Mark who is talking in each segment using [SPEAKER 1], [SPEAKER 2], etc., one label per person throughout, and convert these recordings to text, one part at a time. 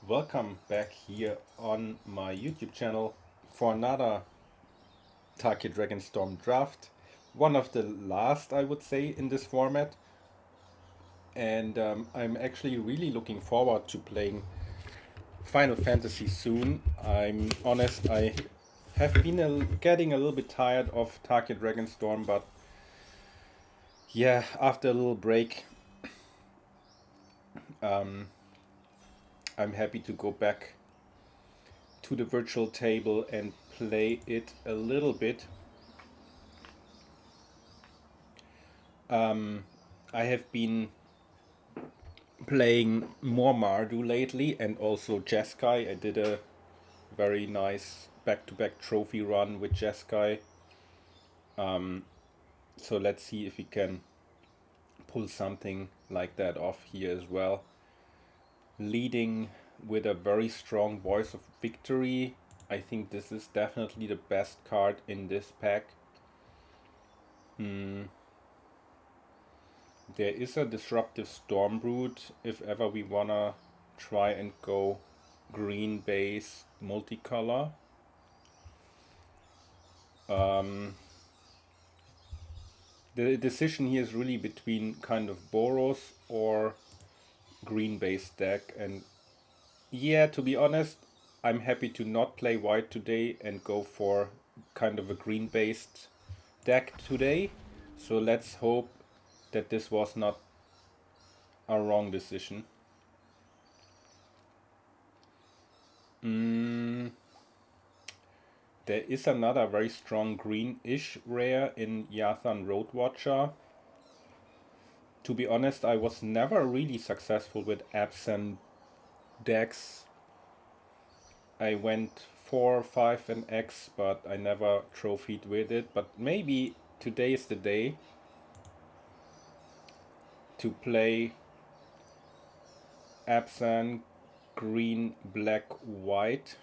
[SPEAKER 1] welcome back here on my YouTube channel for another Tarkir Dragonstorm draft. One of the last, I would say, in this format. And I'm actually really looking forward to playing Final Fantasy soon. I'm honest, I have been getting a little bit tired of Tarkir Dragonstorm, but yeah, after a little break, I'm happy to go back to the virtual table and play it a little bit. I have been playing more Mardu lately and also Jeskai. I did a very nice back-to-back trophy run with Jeskai. So let's see if we can pull something like that off here as well. Leading with a very strong Voice of Victory. I think this is definitely the best card in this pack. There is a Disruptive Stormbrood if ever we wanna try and go green base multicolor. The decision here is really between kind of Boros or green base deck, and yeah, to be honest, I'm happy to not play white today and go for kind of a green based deck today. So let's hope that this was not a wrong decision. There is another very strong greenish rare in Yathan Roadwatcher. To be honest, I was never really successful with Abzan decks. I went 4, 5 and X, but I never trophied with it. But maybe today is the day to play Abzan green, black, white.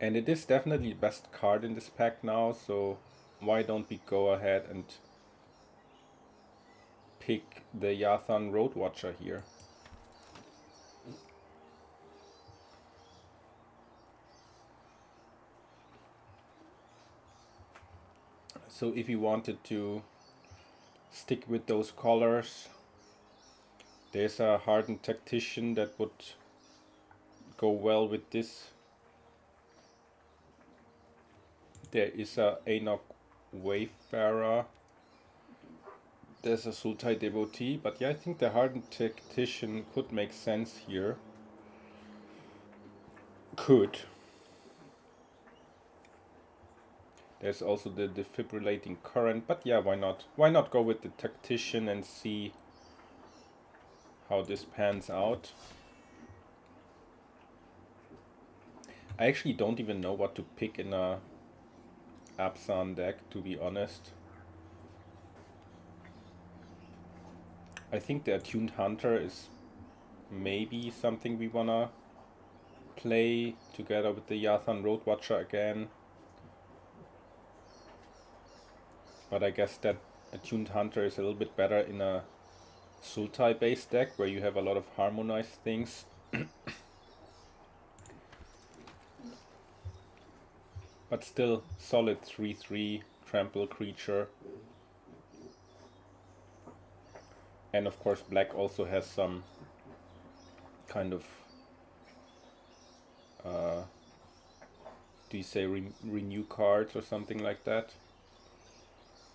[SPEAKER 1] And it is definitely the best card in this pack now, so why don't we go ahead and pick the Yathan Roadwatcher here. So if you wanted to stick with those colors, there's a hardened tactician that would go well with this. There is a Anok Wayfarer. There's a Sultai Devotee, but yeah, I think the hardened tactician could make sense here. Could. There's also the defibrillating current, but yeah, why not? Why not go with the tactician and see how this pans out? I actually don't even know what to pick in a Abzan deck, to be honest. I think the Attuned Hunter is maybe something we wanna play together with the Yathan Roadwatcher again. But I guess that Attuned Hunter is a little bit better in a Sultai based deck where you have a lot of harmonized things. But still solid 3/3 trample creature. And of course black also has some kind of do you say renew cards or something like that.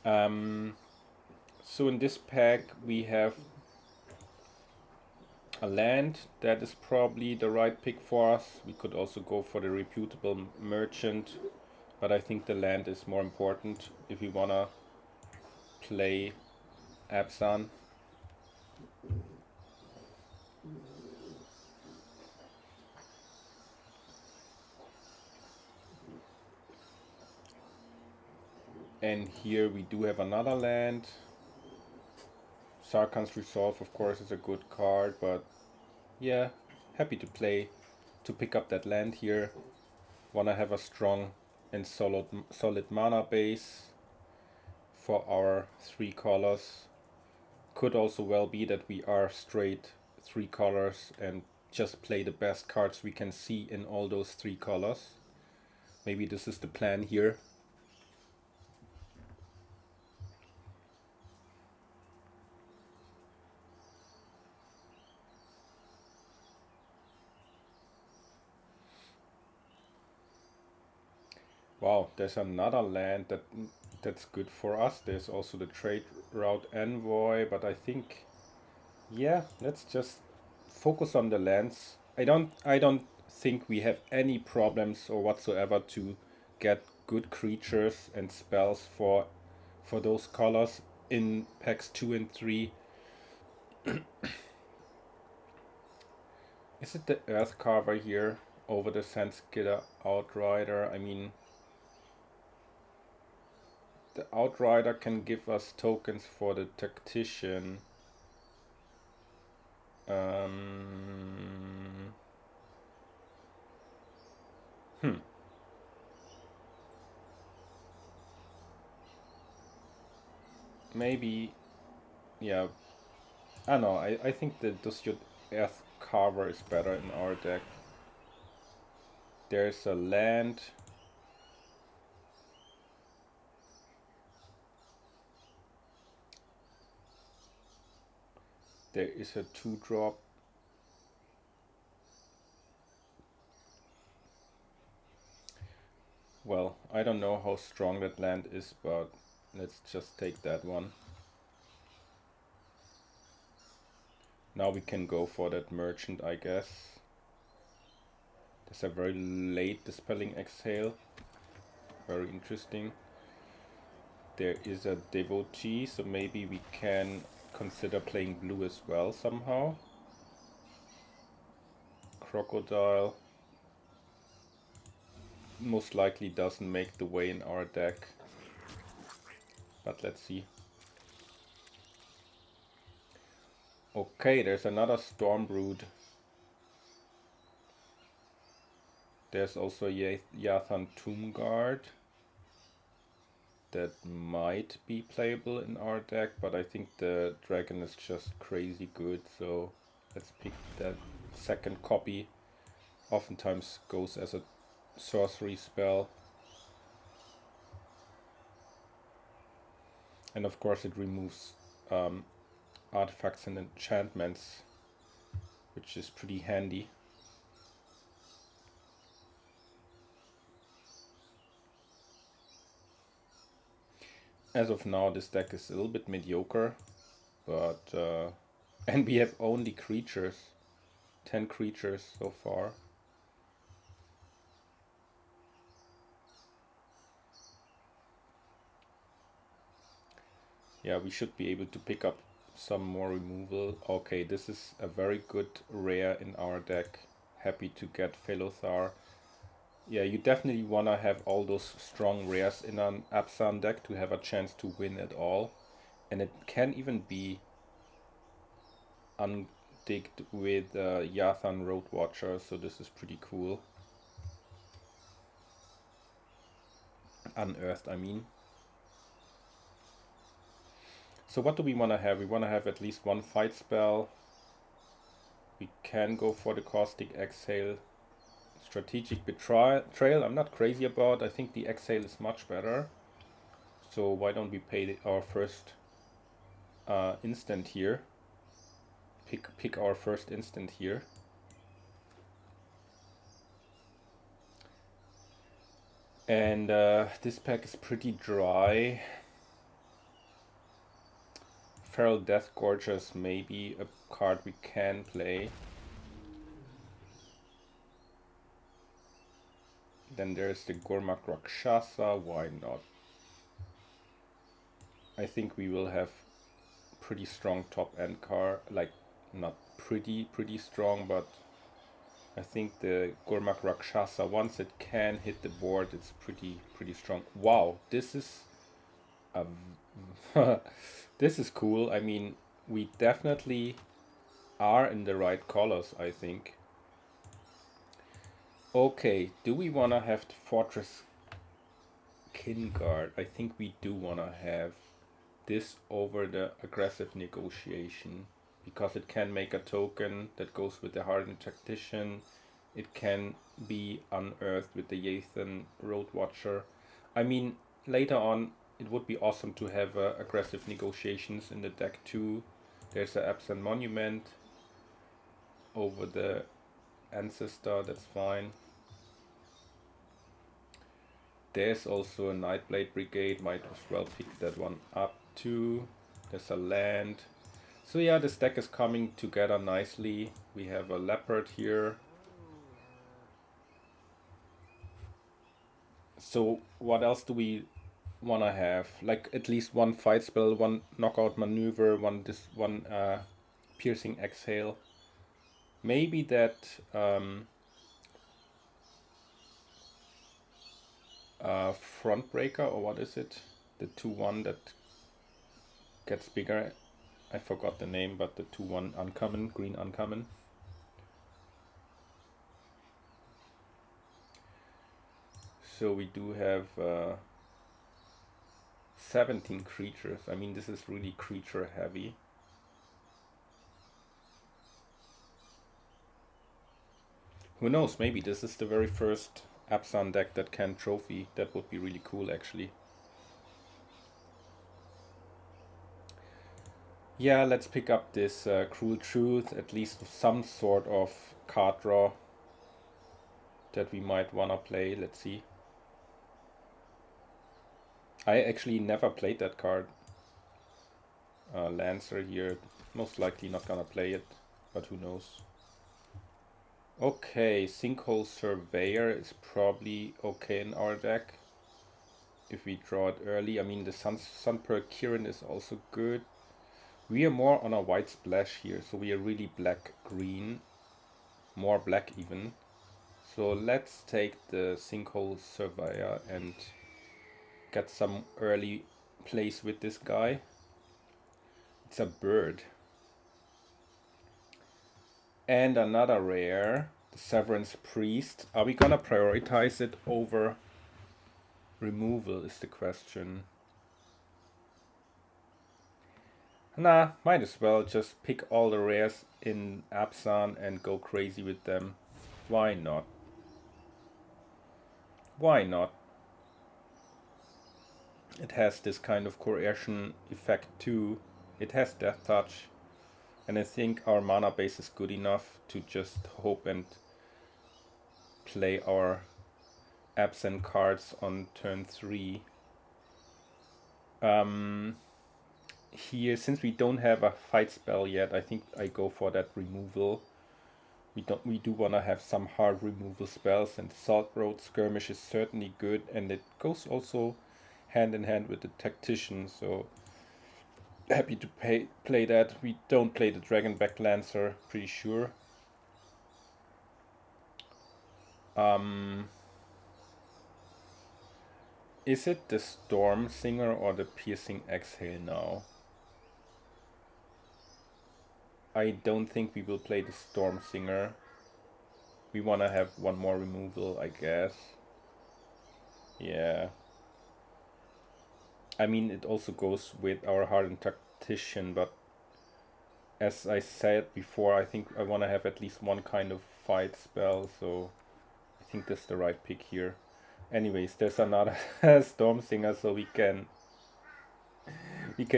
[SPEAKER 1] So in this pack we have a land that is probably the right pick for us. We could also go for the reputable merchant, but I think the land is more important if we wanna play Abzan. And here we do have another land. Sarkhan's Resolve, of course, is a good card, but yeah, happy to pick up that land here. Wanna have a strong and solid mana base for our 3 colors. Could also well be that we are straight three colors and just play the best cards we can see in all those three colors. Maybe this is the plan here. Wow, there's another land that's good for us. There's also the trade route envoy, but I think, yeah, let's just focus on the lands. I don't think we have any problems or whatsoever to get good creatures and spells for those colors in packs 2 and 3. Is it the Earth Carver here over the Sandskidder Outrider? I mean, the Outrider can give us tokens for the Tactician. Maybe, yeah. I don't know. I think the Dustyot Earth Carver is better in our deck. There's a land. There is a 2-drop. Well, I don't know how strong that land is, but let's just take that one. Now we can go for that merchant, I guess. There's a very late Dispelling Exhale. Very interesting. There is a Devotee, so maybe we can consider playing blue as well somehow. Crocodile most likely doesn't make the way in our deck, but let's see. Okay, there's another Stormbrood. There's also Yathan Roadwatcher that might be playable in our deck, but I think the dragon is just crazy good, so let's pick that second copy. Oftentimes goes as a sorcery spell. And of course it removes artifacts and enchantments, which is pretty handy. As of now, this deck is a little bit mediocre, but and we have only creatures, 10 creatures so far. Yeah, we should be able to pick up some more removal. Okay, this is a very good rare in our deck. Happy to get Felothar. Yeah, you definitely want to have all those strong rares in an Abzan deck to have a chance to win at all. And it can even be undigged with Yathan Roadwatcher, so this is pretty cool. Unearthed, I mean. So what do we want to have? We want to have at least one fight spell. We can go for the Caustic Exhale. Strategic Betrayal, I'm not crazy about. I think the Exhale is much better. So why don't we pay our first instant here? Pick our first instant here. And this pack is pretty dry. Feral Death Gorgeous, maybe a card we can play. Then there's the Gormak Rakshasa, why not? I think we will have pretty strong top end card, like not pretty strong, but I think the Gormak Rakshasa, once it can hit the board, it's pretty strong. Wow, this is a this is cool. I mean, we definitely are in the right colors, I think. Okay, do we want to have the Fortress Kinguard? I think we do want to have this over the Aggressive Negotiation. because it can make a token that goes with the Hardened Tactician. It can be unearthed with the Yathan Roadwatcher. I mean, later on, it would be awesome to have aggressive negotiations in the deck too. There's an Abzan Monument over the Ancestor, that's fine. There's also a Nightblade Brigade, might as well pick that one up too. There's a land. So yeah, this deck is coming together nicely. We have a Leopard here. So what else do we want to have? Like at least one fight spell, one knockout maneuver, one piercing exhale. Maybe that front breaker, or what is it? The 2/1 that gets bigger. I forgot the name, but the 2/1 uncommon, green uncommon. So we do have 17 creatures. I mean, this is really creature heavy. Who knows, maybe this is the very first Abzan deck that can trophy. That would be really cool, actually. Yeah, let's pick up this Cruel Truth, at least some sort of card draw that we might wanna play. Let's see. I actually never played that card. Lancer here, most likely not gonna play it, but who knows. Okay, Sinkhole Surveyor is probably okay in our deck if we draw it early. I mean, the Sunpearl Kirin is also good. We are more on a white splash here, so we are really black-green, more black even. So let's take the Sinkhole Surveyor and get some early plays with this guy. It's a bird. And another rare, the Severance Priest. Are we gonna prioritize it over removal is the question. Nah, might as well just pick all the rares in Abzan and go crazy with them. Why not? Why not? It has this kind of coercion effect too. It has Death Touch. And I think our mana base is good enough to just hope and play our Abzan cards on turn 3. Here, since we don't have a fight spell yet, I think I go for that removal. We do want to have some hard removal spells, and Salt Road Skirmish is certainly good, and it goes also hand in hand with the Tactician, so happy to play that. We don't play the Dragonback Lancer, pretty sure. Is it the Storm Singer or the Piercing Exhale now? I don't think we will play the Storm Singer. We want to have one more removal, I guess. Yeah. I mean, it also goes with our Hardened Tactician, but as I said before, I think I want to have at least one kind of fight spell, so I think that's the right pick here. Anyways, there's another Storm Singer, so we can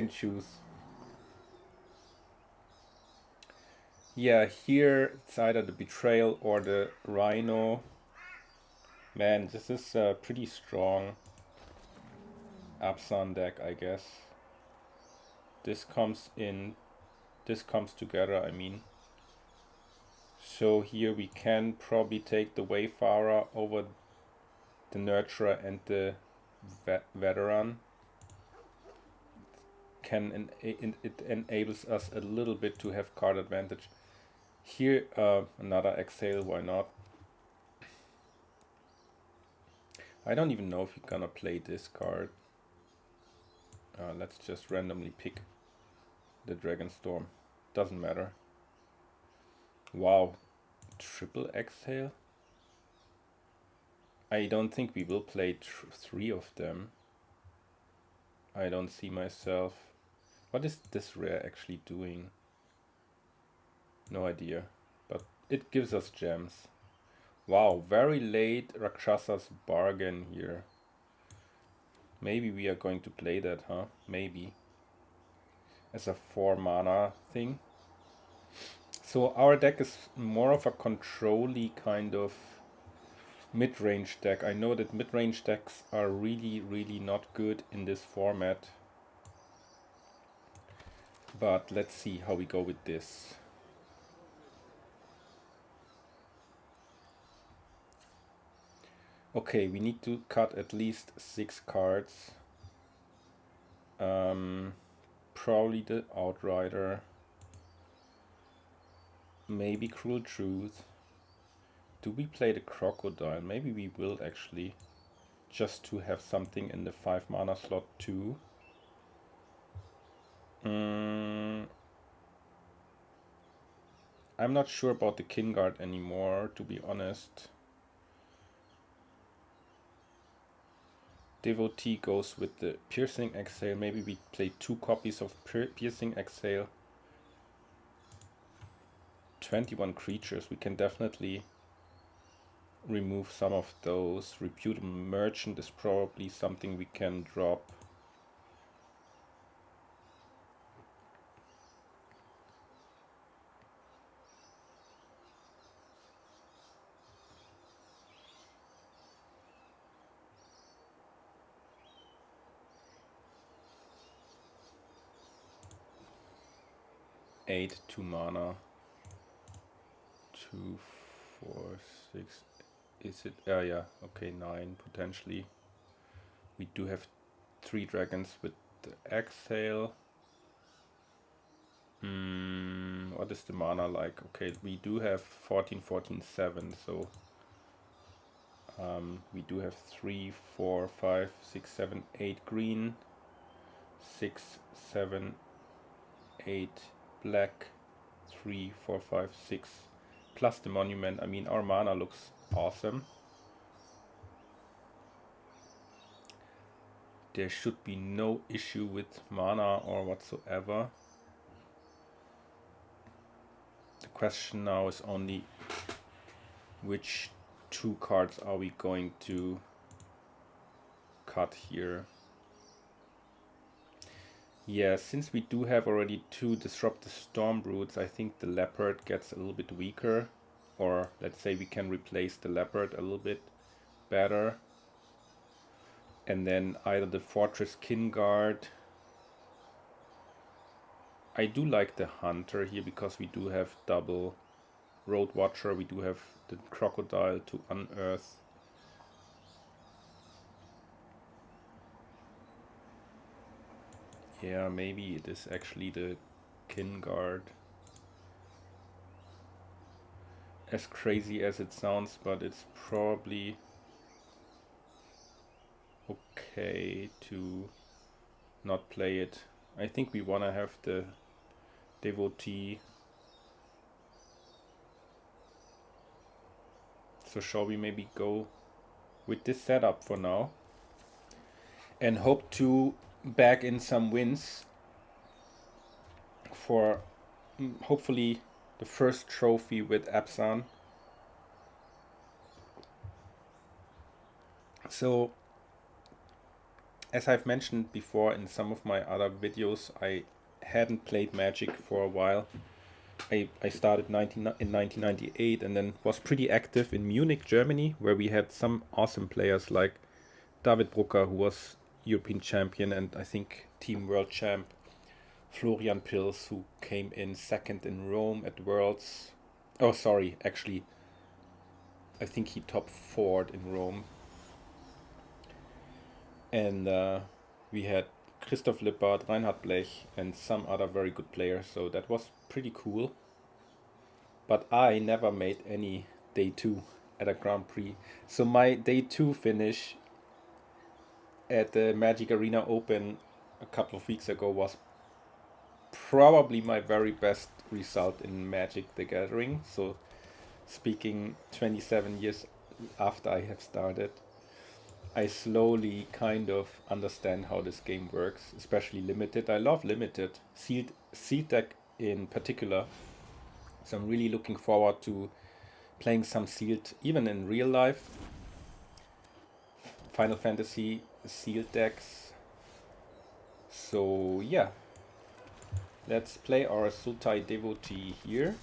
[SPEAKER 1] choose. Yeah, here it's either the Betrayal or the Rhino. Man, this is a pretty strong Abzan deck, I guess. This comes together, I mean. So here we can probably take the Wayfarer over the Nurturer and the Veteran. It enables us a little bit to have card advantage. Here, another Exhale, why not? I don't even know if you're gonna play this card. Let's just randomly pick the Dragonstorm. Doesn't matter. Wow, triple Exhale? I don't think we will play 3 of them. I don't see myself. What is this rare actually doing? No idea. But it gives us gems. Wow, very late Rakshasa's bargain here. Maybe we are going to play that, huh? Maybe. As a 4 mana thing. So our deck is more of a control-y kind of mid-range deck. I know that mid-range decks are really, really not good in this format. But let's see how we go with this. Okay, we need to cut at least 6 cards. Probably the Outrider. Maybe Cruel Truth. Do we play the Crocodile? Maybe we will actually. Just to have something in the 5 mana slot too. I'm not sure about the Kingguard anymore, to be honest. Devotee goes with the Piercing Exhale. Maybe we play 2 copies of Piercing Exhale. 21 creatures. We can definitely remove some of those. Repute Merchant is probably something we can drop. Eight, 2 mana. 2, 4, 6. Is it? Yeah. Okay, 9 potentially. We do have 3 dragons with the Exhale. What is the mana like? Okay, we do have 14, 14, 7. So we do have 3, 4, 5, 6, 7, 8 green. 6, 7, 8 black. 3, 4, 5, 6 plus the monument. I mean, our mana looks awesome. There should be no issue with mana or whatsoever. The question now is only which 2 cards are we going to cut here. Yeah, since we do have already 2 Disruptive Stormbroods, I think the Leopard gets a little bit weaker. Or let's say we can replace the Leopard a little bit better. And then either the Fortress Kingguard. I do like the Hunter here because we do have double Roadwatcher. We do have the Crocodile to unearth. Yeah, maybe it is actually the Kingguard. As crazy as it sounds, but it's probably okay to not play it. I think we want to have the Devotee. So shall we maybe go with this setup for now and hope to bag in some wins for hopefully the first trophy with Abzan. So as I've mentioned before in some of my other videos, I hadn't played Magic for a while. I started in 1998 and then was pretty active in Munich, Germany, where we had some awesome players like David Brucker, who was European champion and I think Team World champ. Florian Pils, who came in second in Rome at Worlds. Oh, sorry, actually, I think he top 4'd in Rome. And we had Christoph Lippert, Reinhard Blech, and some other very good players, so that was pretty cool. But I never made any day 2 at a Grand Prix. So my day 2 finish at the Magic Arena Open a couple of weeks ago was probably my very best result in Magic the Gathering. So speaking 27 years after I have started, I slowly kind of understand how this game works, especially Limited. I love Limited. Sealed deck in particular So I'm really looking forward to playing some sealed, even in real life, Final Fantasy sealed decks. So yeah, let's play our Sultai Devotee here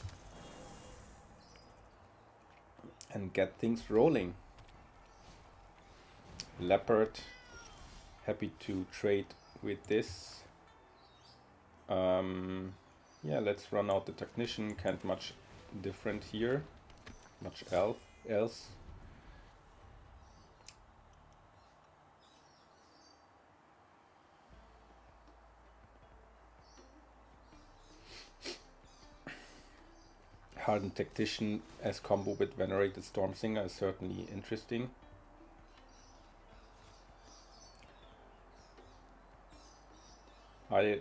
[SPEAKER 1] and get things rolling. Leopard, happy to trade with this. Yeah, let's run out the Technician, can't much different here, much else. Hardened Tactician as combo with Venerated Stormsinger is certainly interesting.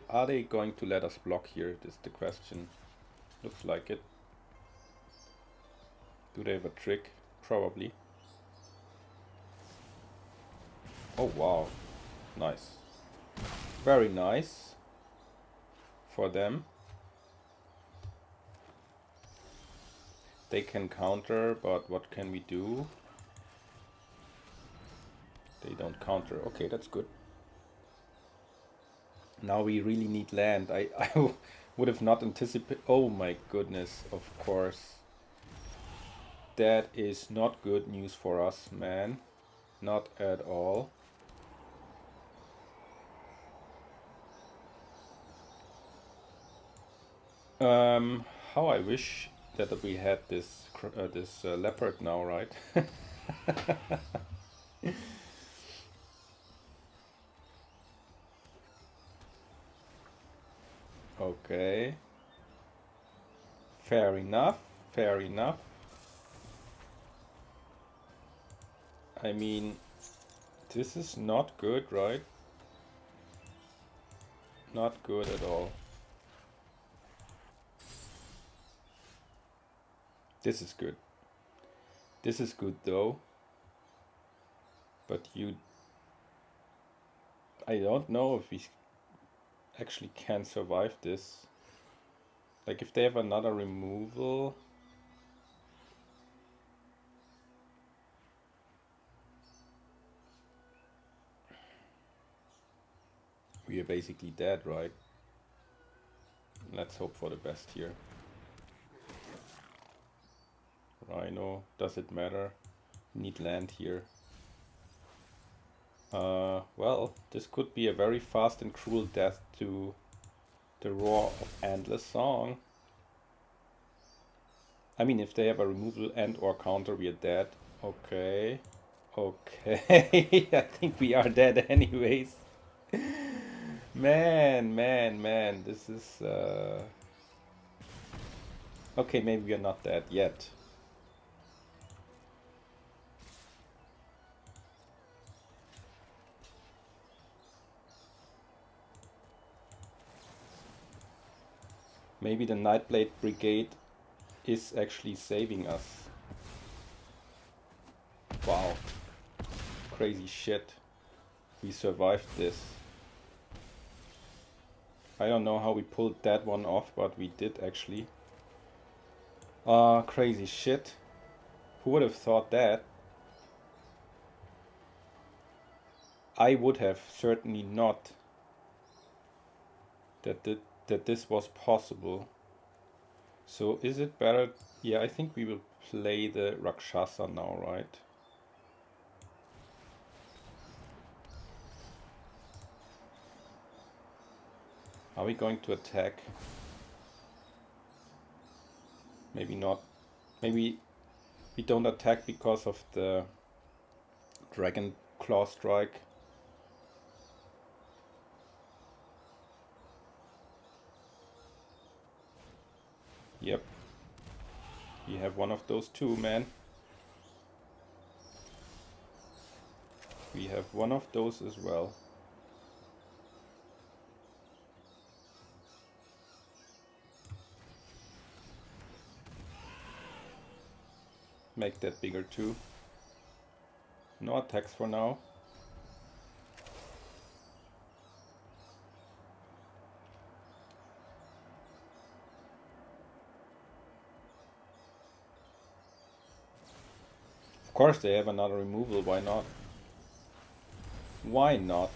[SPEAKER 1] Are they going to let us block here? Is the question. Looks like it. Do they have a trick? Probably. Oh wow. Nice. Very nice. For them. They can counter, but what can we do? They don't counter. Okay, that's good. Now we really need land. I would have not anticipated. Oh my goodness, of course. That is not good news for us, man. Not at all. How I wish that we had this leopard now, right? Okay. Fair enough. Fair enough. I mean, this is not good, right? Not good at all. This is good. This is good though. But I don't know if we actually can survive this. Like if they have another removal. We are basically dead, right? Let's hope for the best here. Rhino, does it matter? Need land here. Well, this could be a very fast and cruel death to the roar of Endless Song. I mean, if they have a removal and or counter, we are dead. Okay. Okay. I think we are dead anyways. Man. This is... Okay, maybe we are not dead yet. Maybe the Nightblade Brigade is actually saving us. Wow. Crazy shit. We survived this. I don't know how we pulled that one off, but we did actually. Crazy shit. Who would have thought that? I would have certainly not that this was possible. So is it better? Yeah, I think we will play the Rakshasa now, right? Are we going to attack? Maybe not. Maybe we don't attack because of the Dragon Claw Strike. Yep. We have one of those too, man. We have one of those as well. Make that bigger too. No attacks for now. course they have another removal, why not? Why not?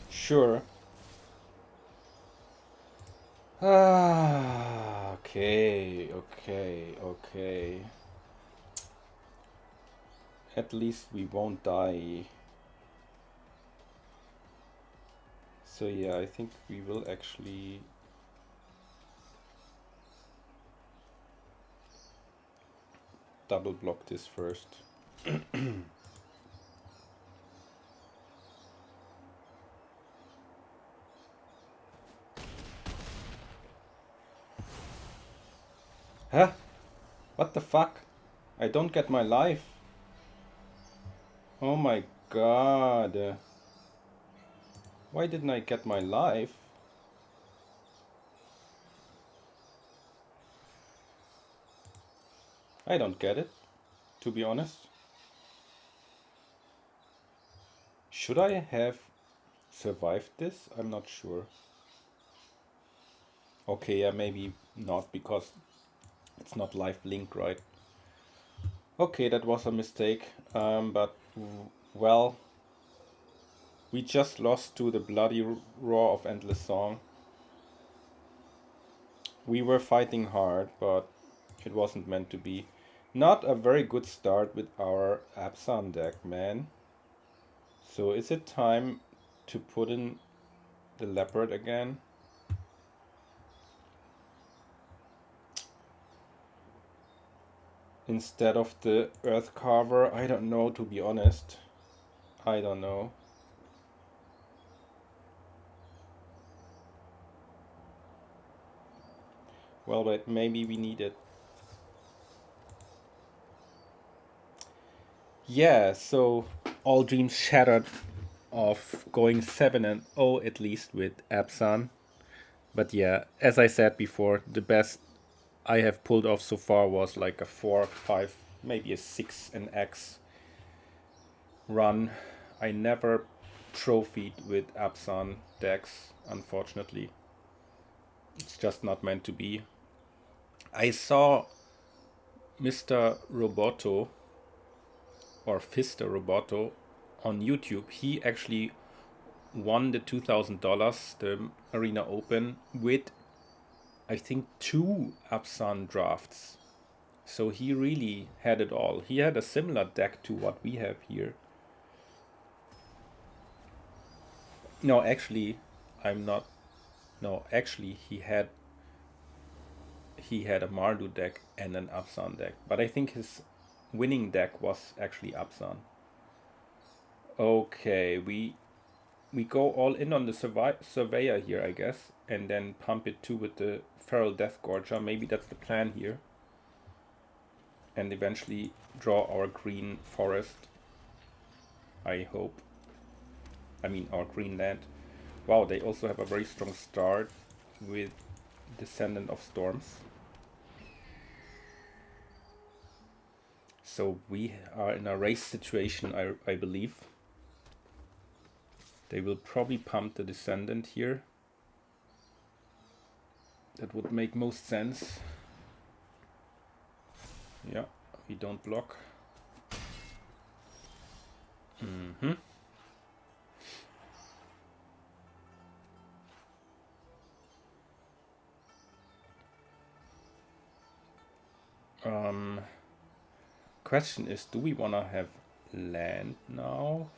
[SPEAKER 1] Sure. Okay, okay. At least we won't die. So yeah, I think we will actually double block this first. Huh? What the fuck? I don't get my life. Oh my god. Why didn't I get my life? I don't get it, to be honest. Should I have survived this? I'm not sure. Okay, yeah, maybe not, because it's not live link, right? Okay, that was a mistake, but well, we just lost to the bloody roar of Endless Song. We were fighting hard, but it wasn't meant to be. Not a very good start with our Abzan deck, man. So is it time to put in the Leopard again? Instead of the Earth Carver? I don't know, to be honest. I don't know. Well, but maybe we need it. Yeah, so all dreams shattered of going 7-0 at least with Abzan. But yeah, as I said before, the best I have pulled off so far was like a 4, 5, maybe a 6 and X run. I never trophied with Abzan decks, unfortunately. It's just not meant to be. I saw Mr. Roboto or Fister Roboto on YouTube. He actually won the $2,000, the Arena Open, with I think 2 Abzan drafts. So he really had it all. He had a similar deck to what we have here. No, actually, I'm not. No, actually, he had a Mardu deck and an Abzan deck. But I think his winning deck was actually Abzan. Okay, we go all in on the Surveyor here, I guess, and then pump it too with the Feral Deathgorger. Maybe that's the plan here. And eventually draw our green forest. I hope. I mean, our green land. Wow, they also have a very strong start with Descendant of Storms. So we are in a race situation, I believe. They will probably pump the Descendant here. That would make most sense. Yeah, we don't block. Question is, do we want to have land now?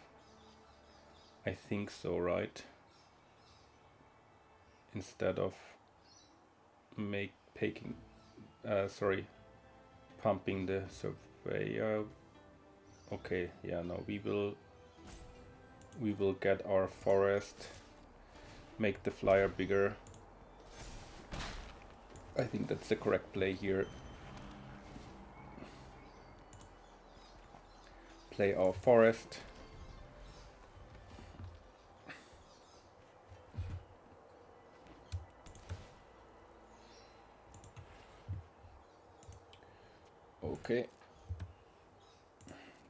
[SPEAKER 1] I think so, right? Instead of pumping the Surveyor. Okay, yeah, no, we will get our forest, make the flyer bigger. I think that's the correct play here. Play our forest. Okay.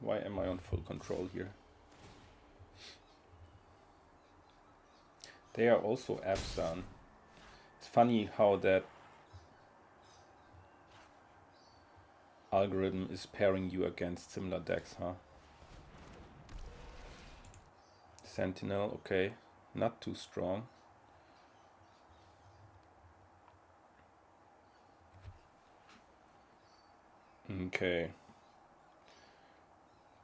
[SPEAKER 1] Why am I on full control here? They are also Abzan. funny how that algorithm is pairing you against similar decks, huh? Sentinel, okay, not too strong. Okay.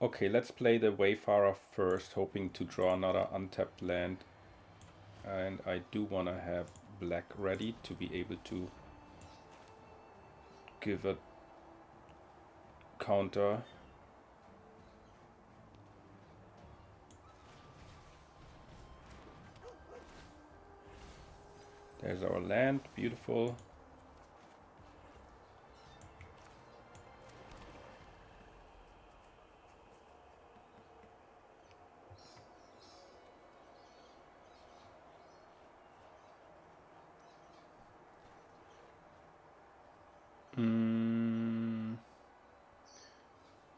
[SPEAKER 1] Okay, let's play the Wayfarer first, hoping to draw another untapped land. And I do want to have black ready to be able to give a counter. There's our land, beautiful.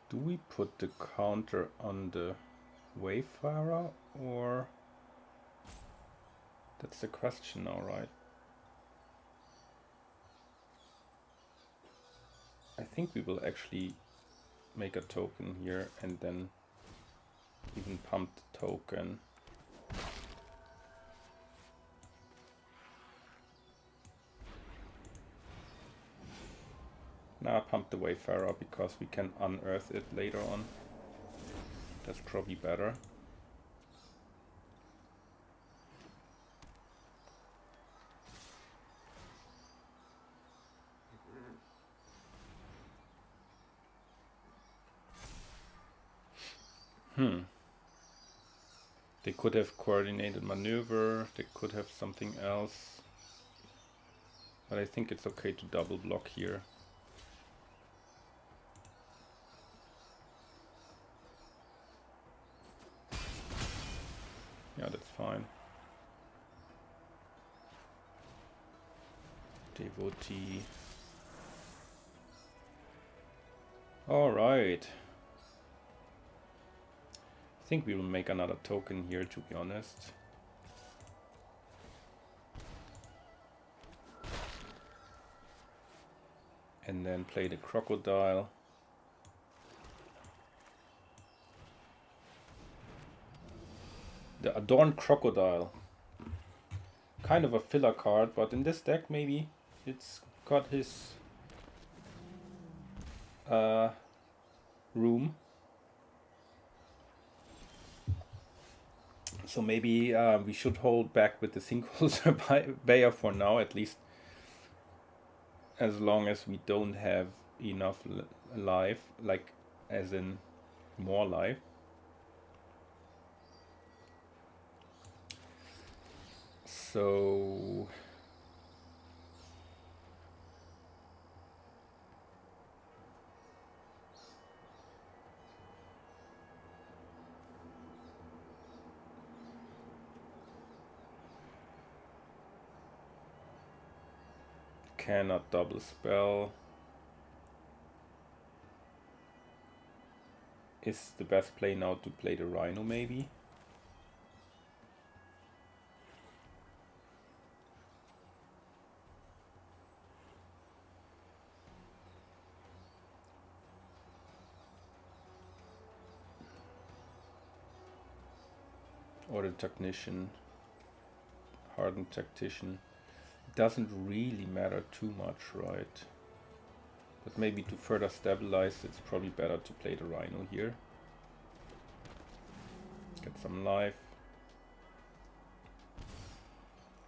[SPEAKER 1] Do we put the counter on the Wayfarer, or that's the question now, right? I think we will actually make a token here and then even pump the token. Now I pump the Wayfarer because we can unearth it later on. That's probably better. They could have coordinated maneuver, they could have something else. But I think it's okay to double block here. Yeah, that's fine. Devotee. Alright. I think we will make another token here, to be honest. And then play the crocodile. The Adorned Crocodile. Kind of a filler card, but in this deck maybe it's got his room. So maybe we should hold back with the Sinkhole Surveyor for now, at least as long as we don't have enough life, like as in more life. So cannot double spell. Is the best play now to play the Rhino maybe? Or the Technician, Hardened Tactician. It doesn't really matter too much, right? But maybe to further stabilize, it's probably better to play the Rhino here. Get some life.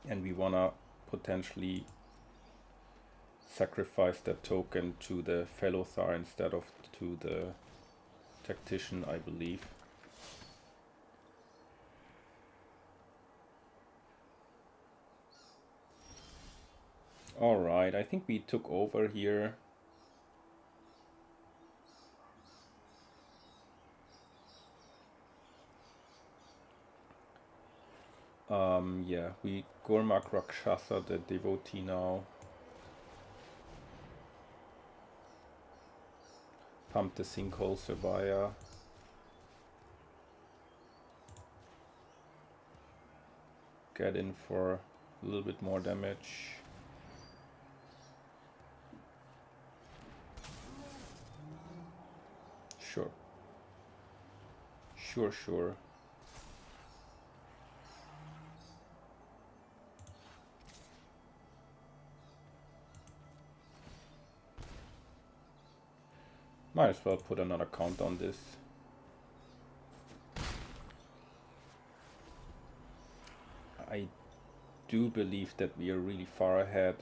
[SPEAKER 1] And we wanna potentially sacrifice that token to the Fellothar instead of to the Tactician, I believe. Alright, I think we took over here. Yeah, we Gormak Rakshasa, the Devotee now. Pump the Sinkhole Surveyor. Get in for a little bit more damage. Sure, sure. Might as well put another count on this. I do believe that we are really far ahead.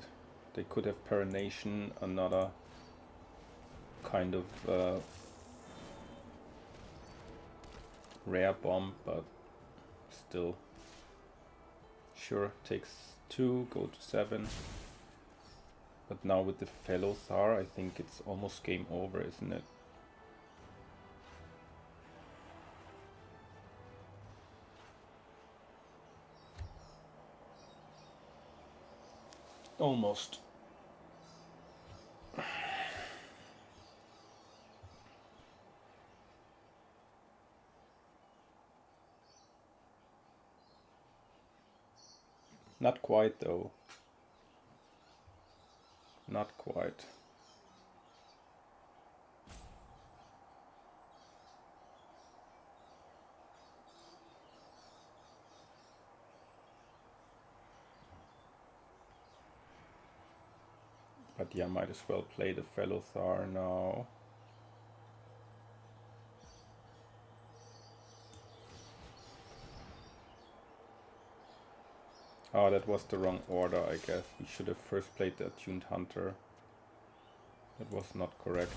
[SPEAKER 1] They could have Perenation, another kind of rare bomb, but still. Sure, takes 2, go to 7. But now with the fellow Thar, I think it's almost game over, isn't it? Almost. Not quite though. Not quite. But yeah, might as well play the fellow Thar now. Oh, that was the wrong order, I guess. We should have first played the Attuned Hunter. That was not correct.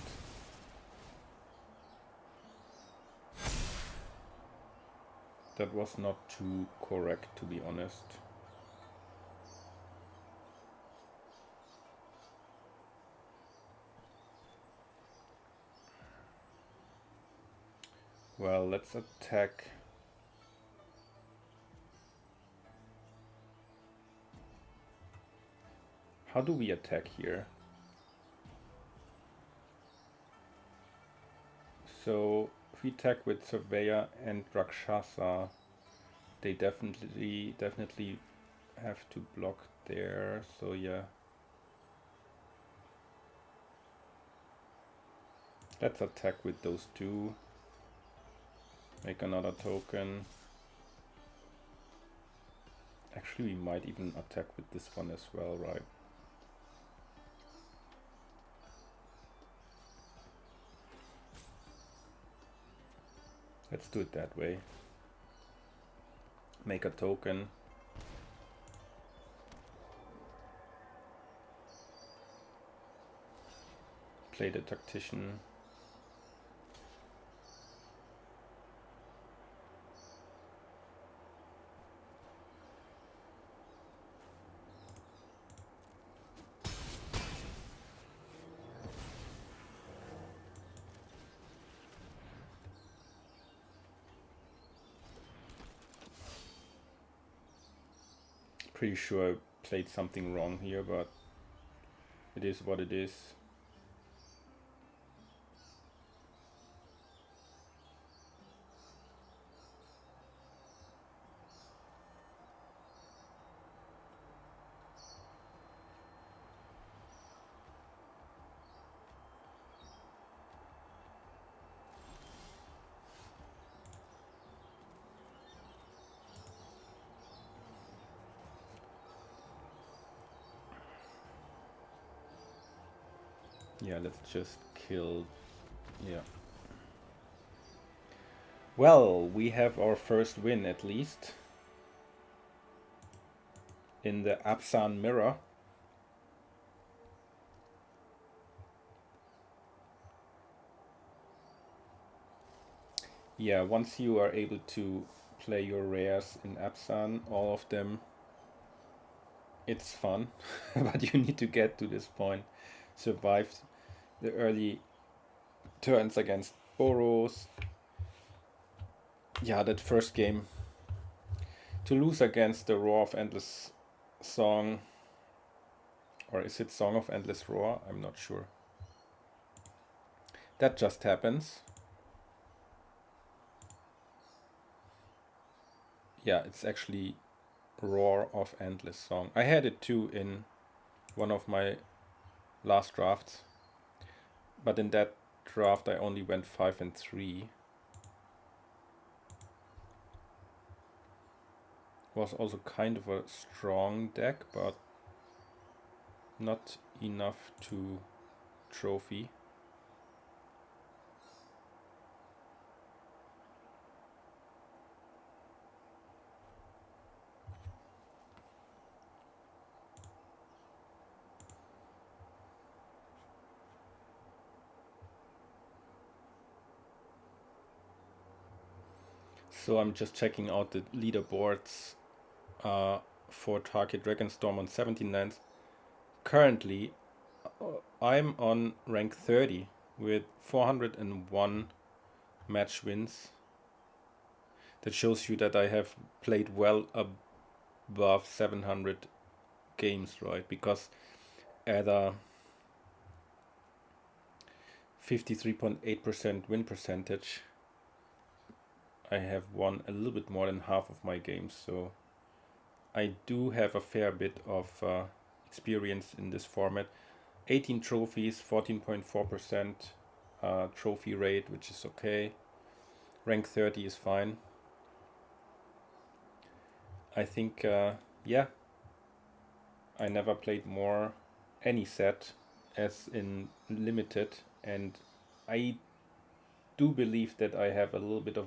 [SPEAKER 1] That was not too correct, to be honest. Well, let's attack. How do we attack here? So if we attack with Surveyor and Rakshasa, they definitely have to block there. So yeah. Let's attack with those two. Make another token. Actually, we might even attack with this one as well, right? Let's do it that way. Make a token. Play the Tactician. Pretty sure I played something wrong here, but it is what it is. Yeah, let's just kill. Yeah. Well, we have our first win at least in the Abzan mirror. Yeah, once you are able to play your rares in Abzan, all of them, it's fun, but you need to get to this point. Survive the early turns against Boros. Yeah, that first game. To lose against the Roar of Endless Song, or is it Song of Endless Roar? I'm not sure. That just happens. Yeah, it's actually Roar of Endless Song. I had it too in one of my last drafts, but in that draft I only went 5 and 3. was also kind of a strong deck, but not enough to trophy. So I'm just checking out the leaderboards for Tarkir Dragonstorm on 17 lands. Currently, I'm on rank 30 with 401 match wins. That shows you that I have played well above 700 games, right? Because at a 53.8% win percentage, I have won a little bit more than half of my games. So I do have a fair bit of experience in this format. 18 trophies, 14.4% trophy rate, which is okay. Rank 30 is fine. I think, yeah, I never played more any set as in limited, and I do believe that I have a little bit of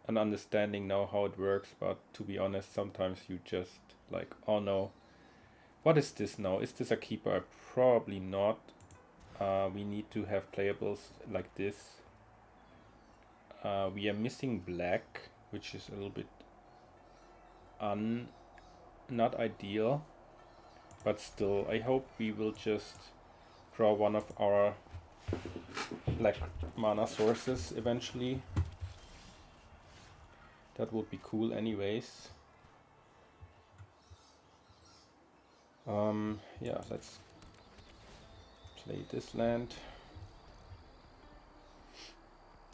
[SPEAKER 1] an understanding now how it works, but to be honest, sometimes you just like, oh no, what is this now? Is this a keeper? Probably not. We need to have playables like this. We are missing black, which is a little bit not ideal, but still, I hope we will just draw one of our black mana sources eventually. That would be cool anyways. Yeah, let's play this land.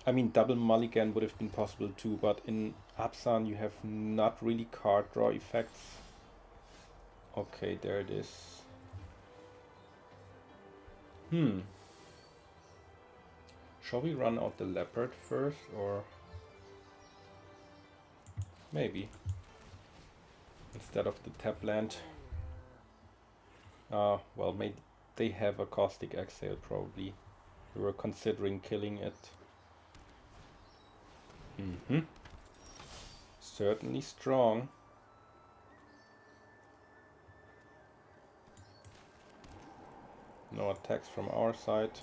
[SPEAKER 1] I mean, double mulligan would have been possible too, but in Abzan you have not really card draw effects. Okay, there it is. Shall we run out the leopard first, or maybe instead of the tap land? Well, maybe they have a caustic exhale probably. We were considering killing it. Certainly strong. No attacks from our side.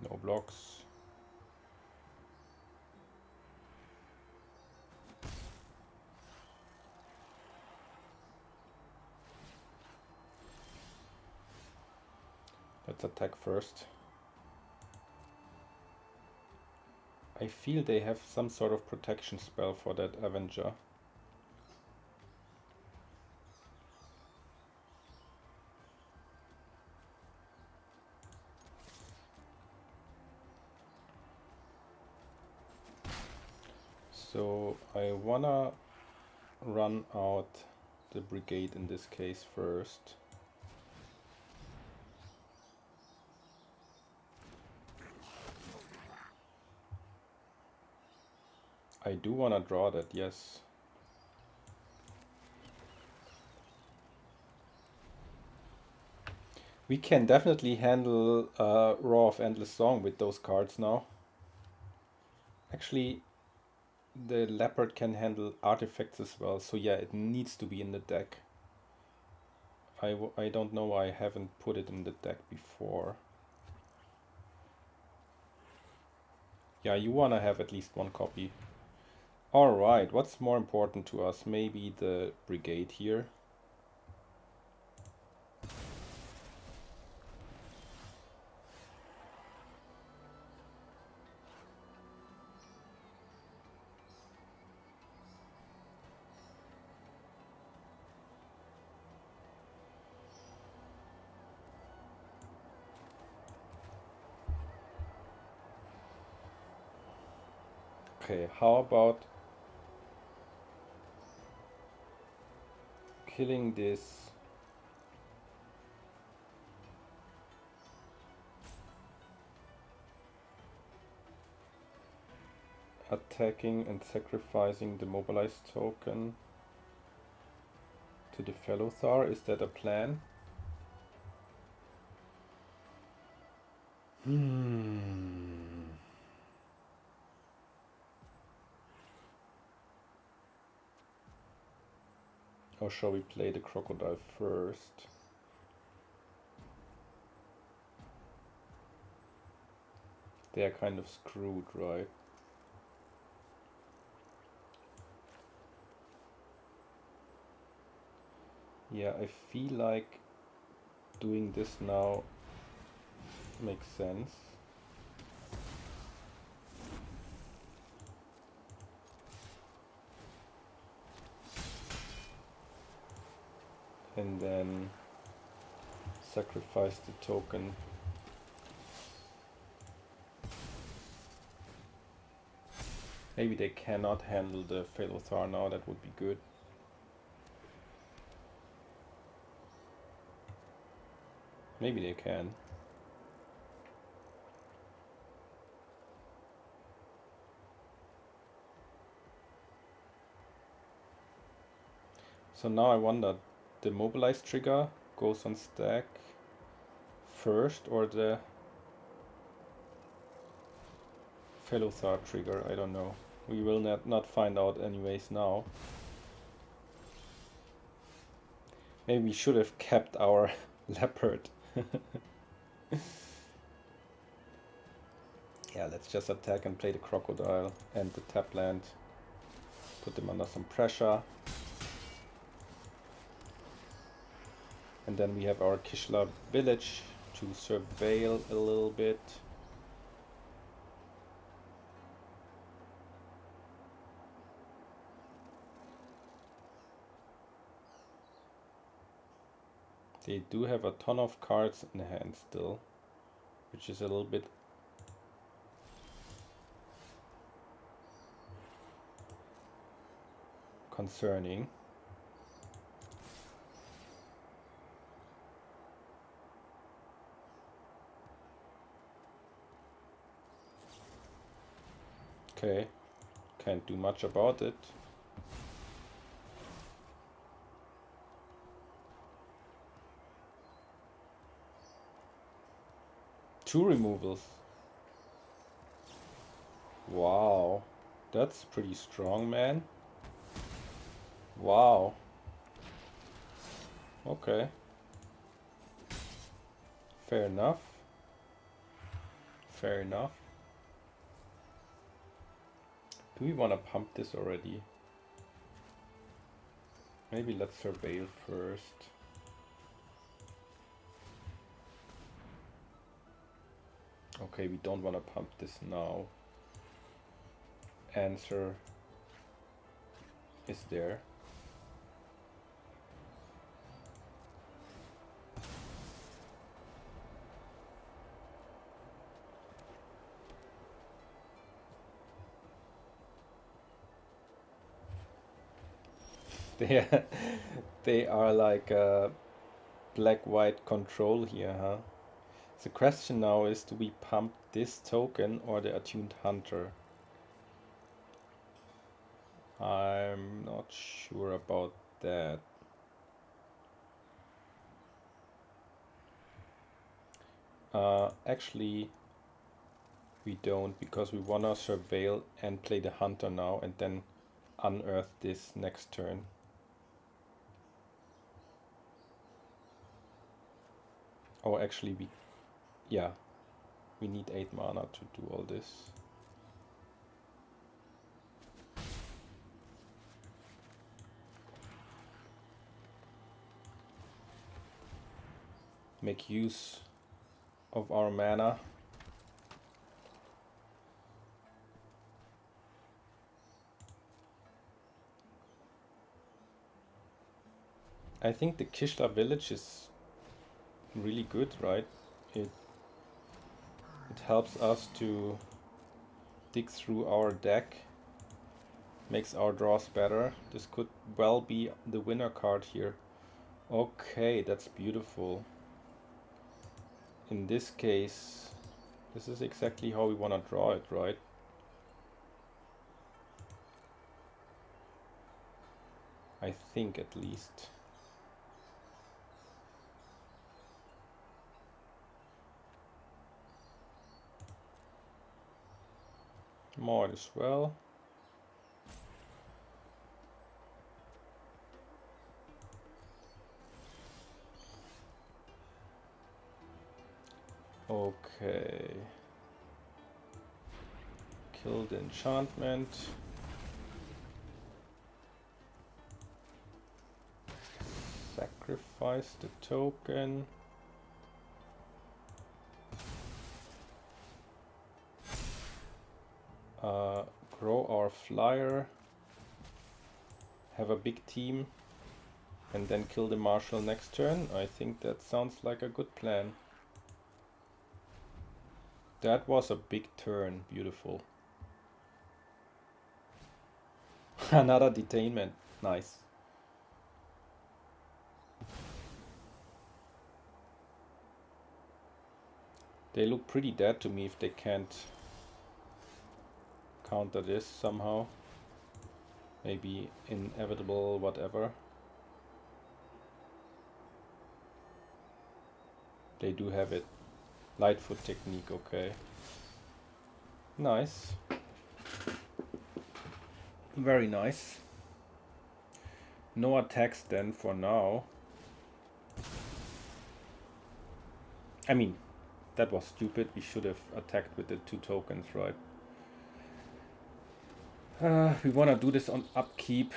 [SPEAKER 1] No blocks. Let's attack first. I feel they have some sort of protection spell for that Avenger. So I wanna run out the brigade in this case first. I do wanna draw that, yes. We can definitely handle Roar of Endless Song with those cards now. Actually, the Leopard can handle artifacts as well, so yeah, it needs to be in the deck. I don't know why I haven't put it in the deck before. Yeah, you wanna have at least one copy. Alright, what's more important to us? Maybe the brigade here. Okay, how about killing this attacking and sacrificing the mobilized token to the Fellothar. Is that a plan? Or shall we play the crocodile first? They are kind of screwed, right? Yeah, I feel like doing this now makes sense. And then sacrifice the token. Maybe they cannot handle the Fellothar now, that would be good. Maybe they can. So now I wonder, the mobilize trigger goes on stack first or the Fellothar trigger? I don't know. We will not find out anyways now. Maybe we should have kept our leopard. Yeah, let's just attack and play the crocodile and the tap land. Put them under some pressure. And then we have our Kishla village to surveil a little bit. They do have a ton of cards in hand still, which is a little bit concerning. Okay, can't do much about it. Two removals. Wow, that's pretty strong, man. Wow. Okay. Fair enough. Fair enough. Do we want to pump this already? Maybe let's surveil first. Okay, we don't want to pump this now. Answer is there. They are like a black-white control here, huh? The question now is, do we pump this token or the attuned hunter? I'm not sure about that. Actually, we don't, because we wanna surveil and play the hunter now and then unearth this next turn. Oh, actually, we need 8 mana to do all this. Make use of our mana. I think the Kishla village is really good, right? It helps us to dig through our deck, makes our draws better. This could well be the winner card here. Okay, that's beautiful. In this case, this is exactly how we want to draw it, right? I think at least. Might as well. Okay. Kill the enchantment. Sacrifice the token. Grow our flyer. Have a big team. And then kill the marshal next turn. I think that sounds like a good plan. That was a big turn. Beautiful. Another detainment. Nice. They look pretty dead to me if they can't counter this somehow. Maybe inevitable whatever. They do have it. Lightfoot technique, okay. Nice. Very nice. No attacks then for now. I mean, that was stupid. We should have attacked with the 2 tokens, right? We want to do this on upkeep.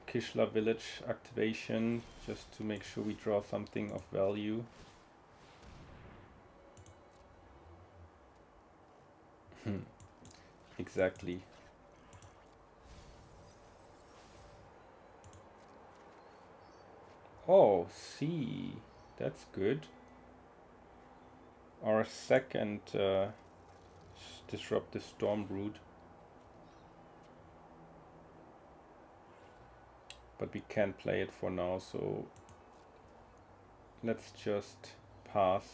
[SPEAKER 1] Kishla village activation, just to make sure we draw something of value. Exactly. Oh, see, that's good. Our second Disruptive Stormbrood. But we can't play it for now, so let's just pass.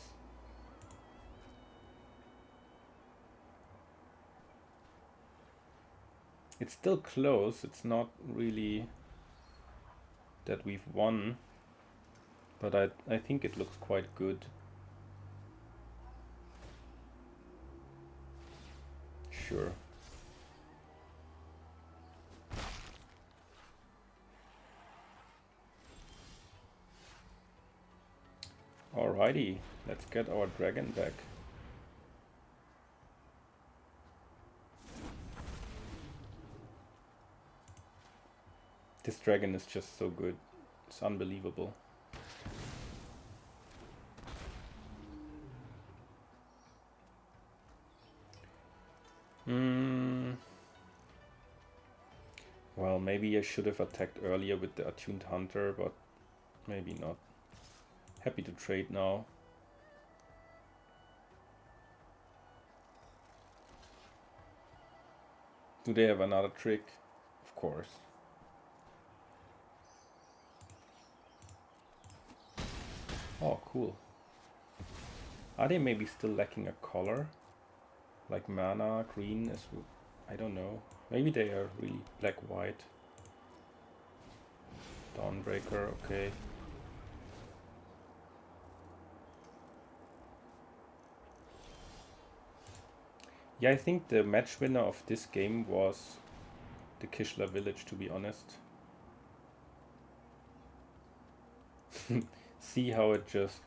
[SPEAKER 1] It's still close, it's not really that we've won, but I think it looks quite good. Sure. Alrighty, let's get our dragon back. This dragon is just so good. It's unbelievable. Well, maybe I should have attacked earlier with the attuned hunter, but maybe not. Happy to trade now. Do they have another trick? Of course. Oh, cool. Are they maybe still lacking a color? Like mana, green, as I don't know. Maybe they are really black-white. Dawnbreaker, okay. Yeah, I think the match winner of this game was the Kishla village, to be honest. See how it just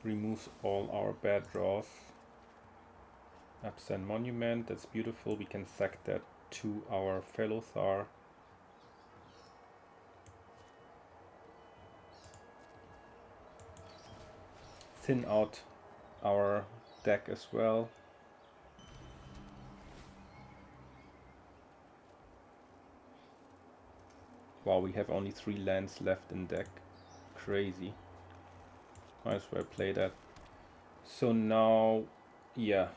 [SPEAKER 1] removes all our bad draws. Abzan monument, that's beautiful. We can sack that to our fellow Thar. Thin out our deck as well. Wow, we have only 3 lands left in deck. Crazy. Might as well play that. So now, yeah.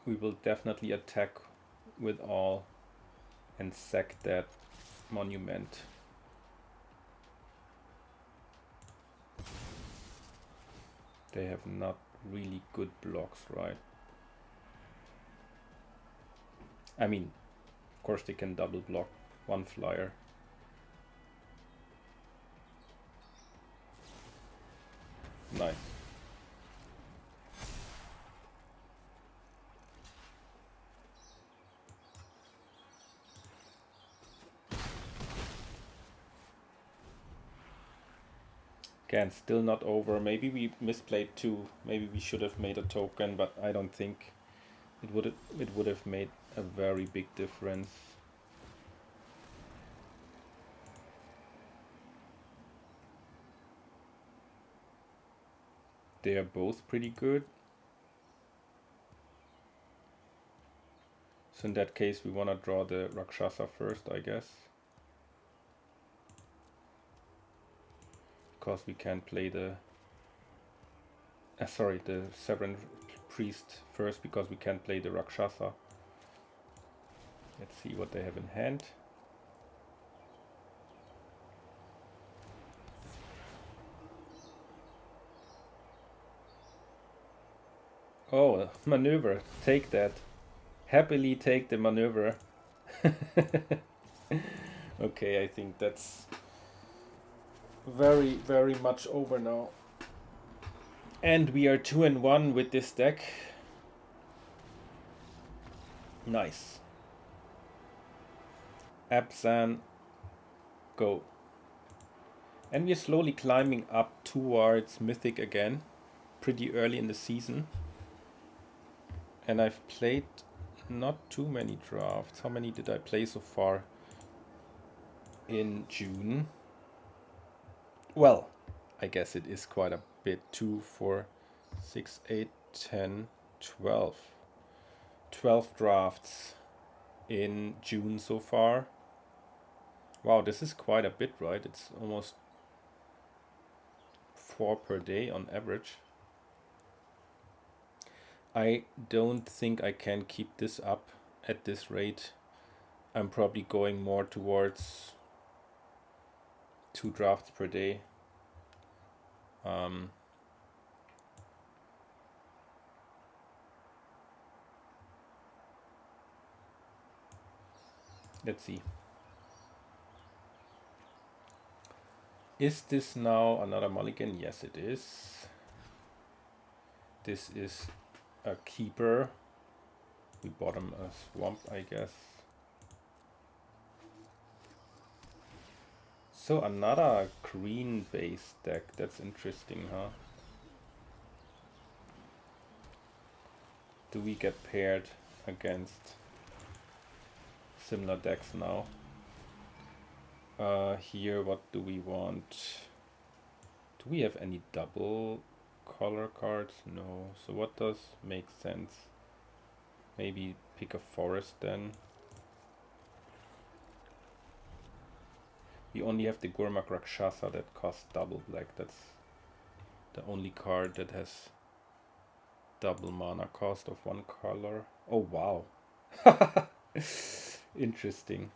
[SPEAKER 1] We will definitely attack with all and sack that monument. They have not really good blocks, right? I mean, course they can double block one flyer. Nice. Again, still not over. Maybe we misplayed two. Maybe we should have made a token, but I don't think it would have made a very big difference. They are both pretty good. So in that case, we want to draw the Rakshasa first, I guess. Because we can't play the... sorry, the Severin Priest first, because we can't play the Rakshasa. Let's see what they have in hand. Oh, maneuver. Take that. Happily take the maneuver. Okay, I think that's very, very much over now. And we are 2-1 with this deck. Nice. Abzan, go. And we are slowly climbing up towards Mythic again, pretty early in the season. And I've played not too many drafts. How many did I play so far in June? Well, I guess it is quite a bit. 2, 4, 6, 8, 10, 12. 12 drafts in June so far. Wow, this is quite a bit, right? It's almost 4 per day on average. I don't think I can keep this up at this rate. I'm probably going more towards 2 drafts per day. Let's see. Is this now another mulligan? Yes, it is. This is a keeper. We bottom a swamp, I guess. So another green base deck. That's interesting, huh? Do we get paired against similar decks now? Here, what do we want? Do we have any double color cards? No. So what does make sense? Maybe pick a forest then. We only have the Gurmak Rakshasa that costs double black. That's the only card that has double mana cost of 1 color. Oh wow. Interesting.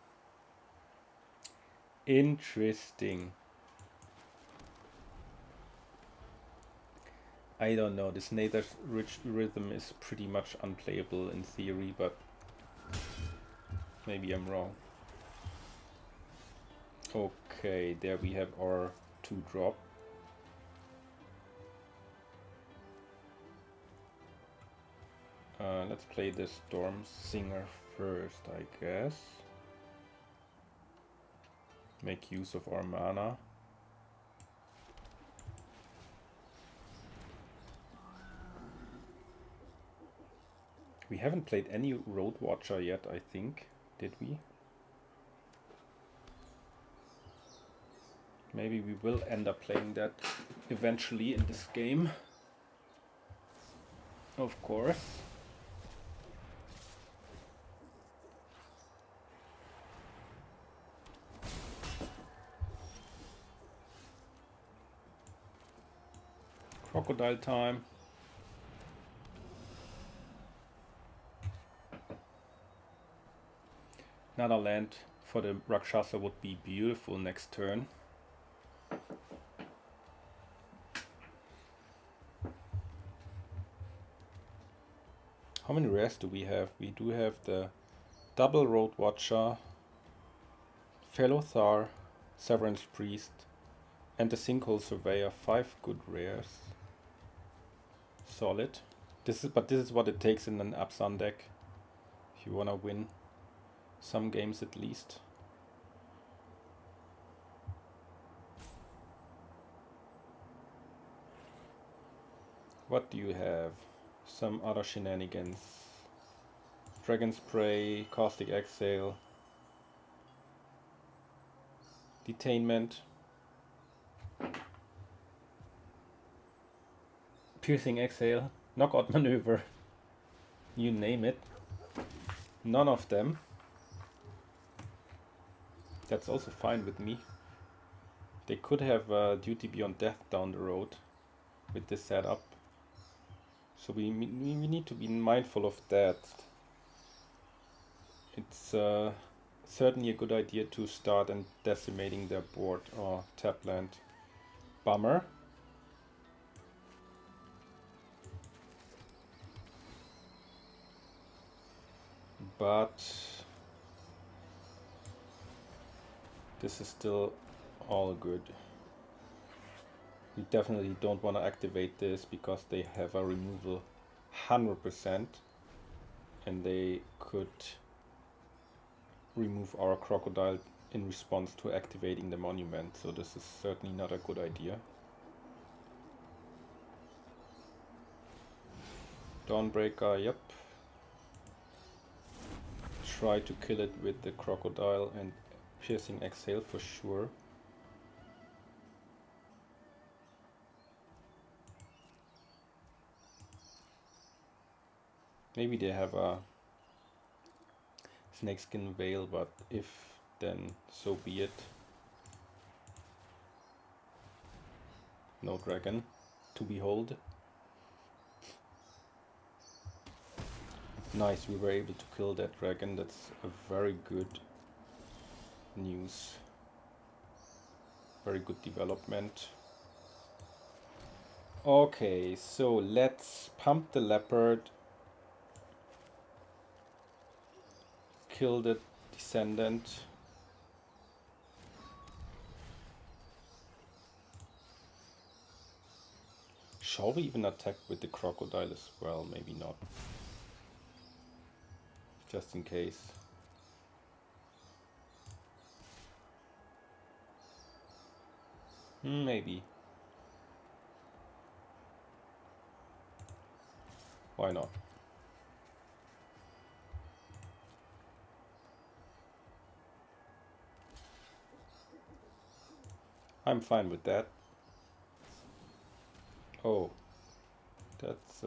[SPEAKER 1] Interesting. I don't know, this Nether's Rich Rhythm is pretty much unplayable in theory, but maybe I'm wrong. Okay, there we have our 2-drop. Let's play the Storm Singer first, I guess. Make use of our mana. We haven't played any Roadwatcher yet, I think. Did we? Maybe we will end up playing that eventually in this game. Of course. Crocodile time. Another land for the Rakshasa would be beautiful next turn. How many rares do we have? We do have the Double Roadwatcher, Fellow Thar, Severance Priest, and the Sinkhole Surveyor. 5 good rares. Solid. This is what it takes in an Abzan deck if you wanna win some games at least. What do you have? Some other shenanigans. Dragon's Prey, Caustic Exhale, Detainment, Piercing Exhale, Knockout Maneuver, you name it. None of them. That's also fine with me. They could have Duty Beyond Death down the road with this setup. So we need to be mindful of that. It's certainly a good idea to start and decimating their board or tap land. Bummer. But this is still all good. We definitely don't want to activate this because they have a removal 100% and they could remove our crocodile in response to activating the monument, so this is certainly not a good idea. Dawnbreaker, yep. Try to kill it with the crocodile and piercing exhale for sure. Maybe they have a snakeskin veil, but if, then so be it. No dragon to behold. Nice, we were able to kill that dragon. That's a very good news. Very good development. Okay, so let's pump the leopard. Kill the descendant. Shall we even attack with the crocodile as well? Maybe not. Just in case. Maybe. Why not? I'm fine with that. Oh, that's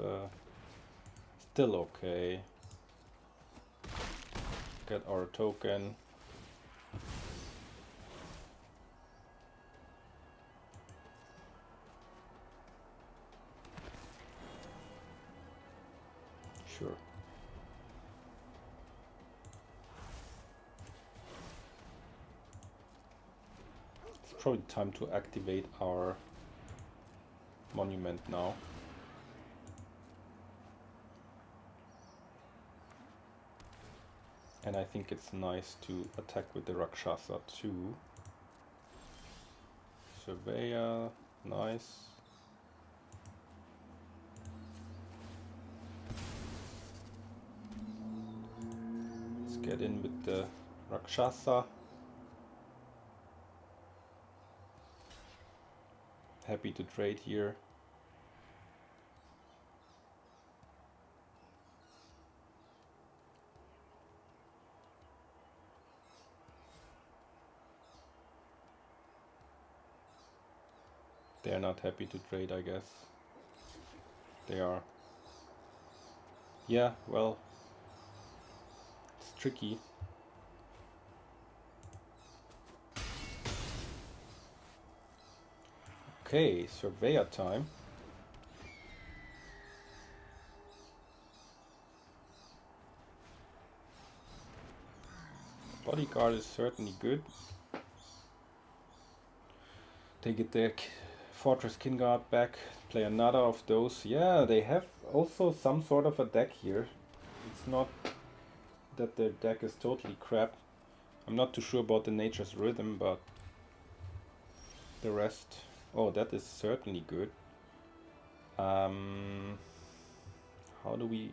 [SPEAKER 1] still okay. Get our token. Sure. It's probably time to activate our monument now. And I think it's nice to attack with the Rakshasa too. Surveyor, nice. Let's get in with the Rakshasa. Happy to trade here. They're not happy to trade, I guess. They are. Yeah, well, it's tricky. Okay, surveyor time. Bodyguard is certainly good. They get their Fortress Kingguard back, play another of those. Yeah, they have also some sort of a deck here. It's not that their deck is totally crap. I'm not too sure about the Nature's Rhythm, but the rest... Oh, that is certainly good. How do we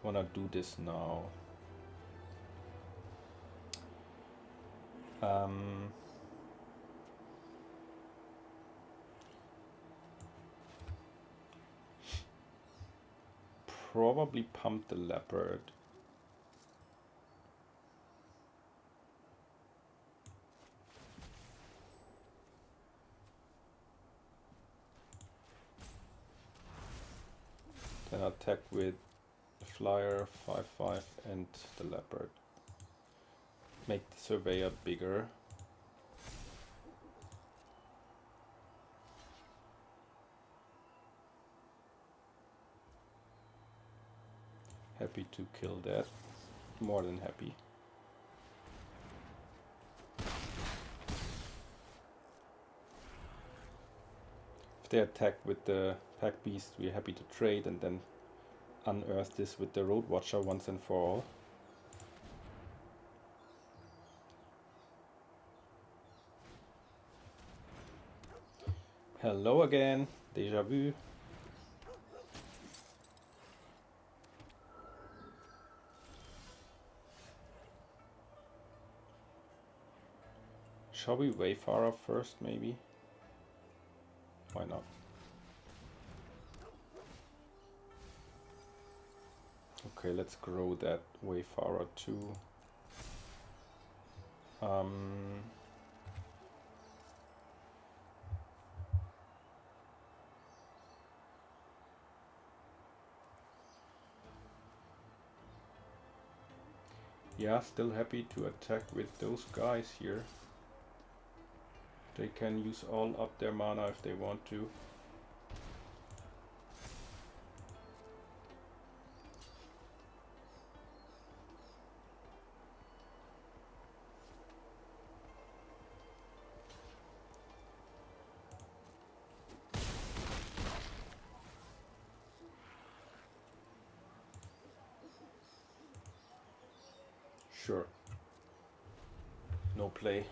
[SPEAKER 1] want to do this now? Probably pump the Leopard. Then attack with the Flyer 5/5 and the Leopard. Make the Surveyor bigger. Happy to kill that. More than happy. If they attack with the Pack Beast, we're happy to trade and then unearth this with the Roadwatcher once and for all. Hello again, Deja Vu. Shall we Wayfarer first, maybe? Why not? Okay, let's grow that Wayfarer too. Yeah, still happy to attack with those guys here. They can use all up their mana if they want to. Sure. No play.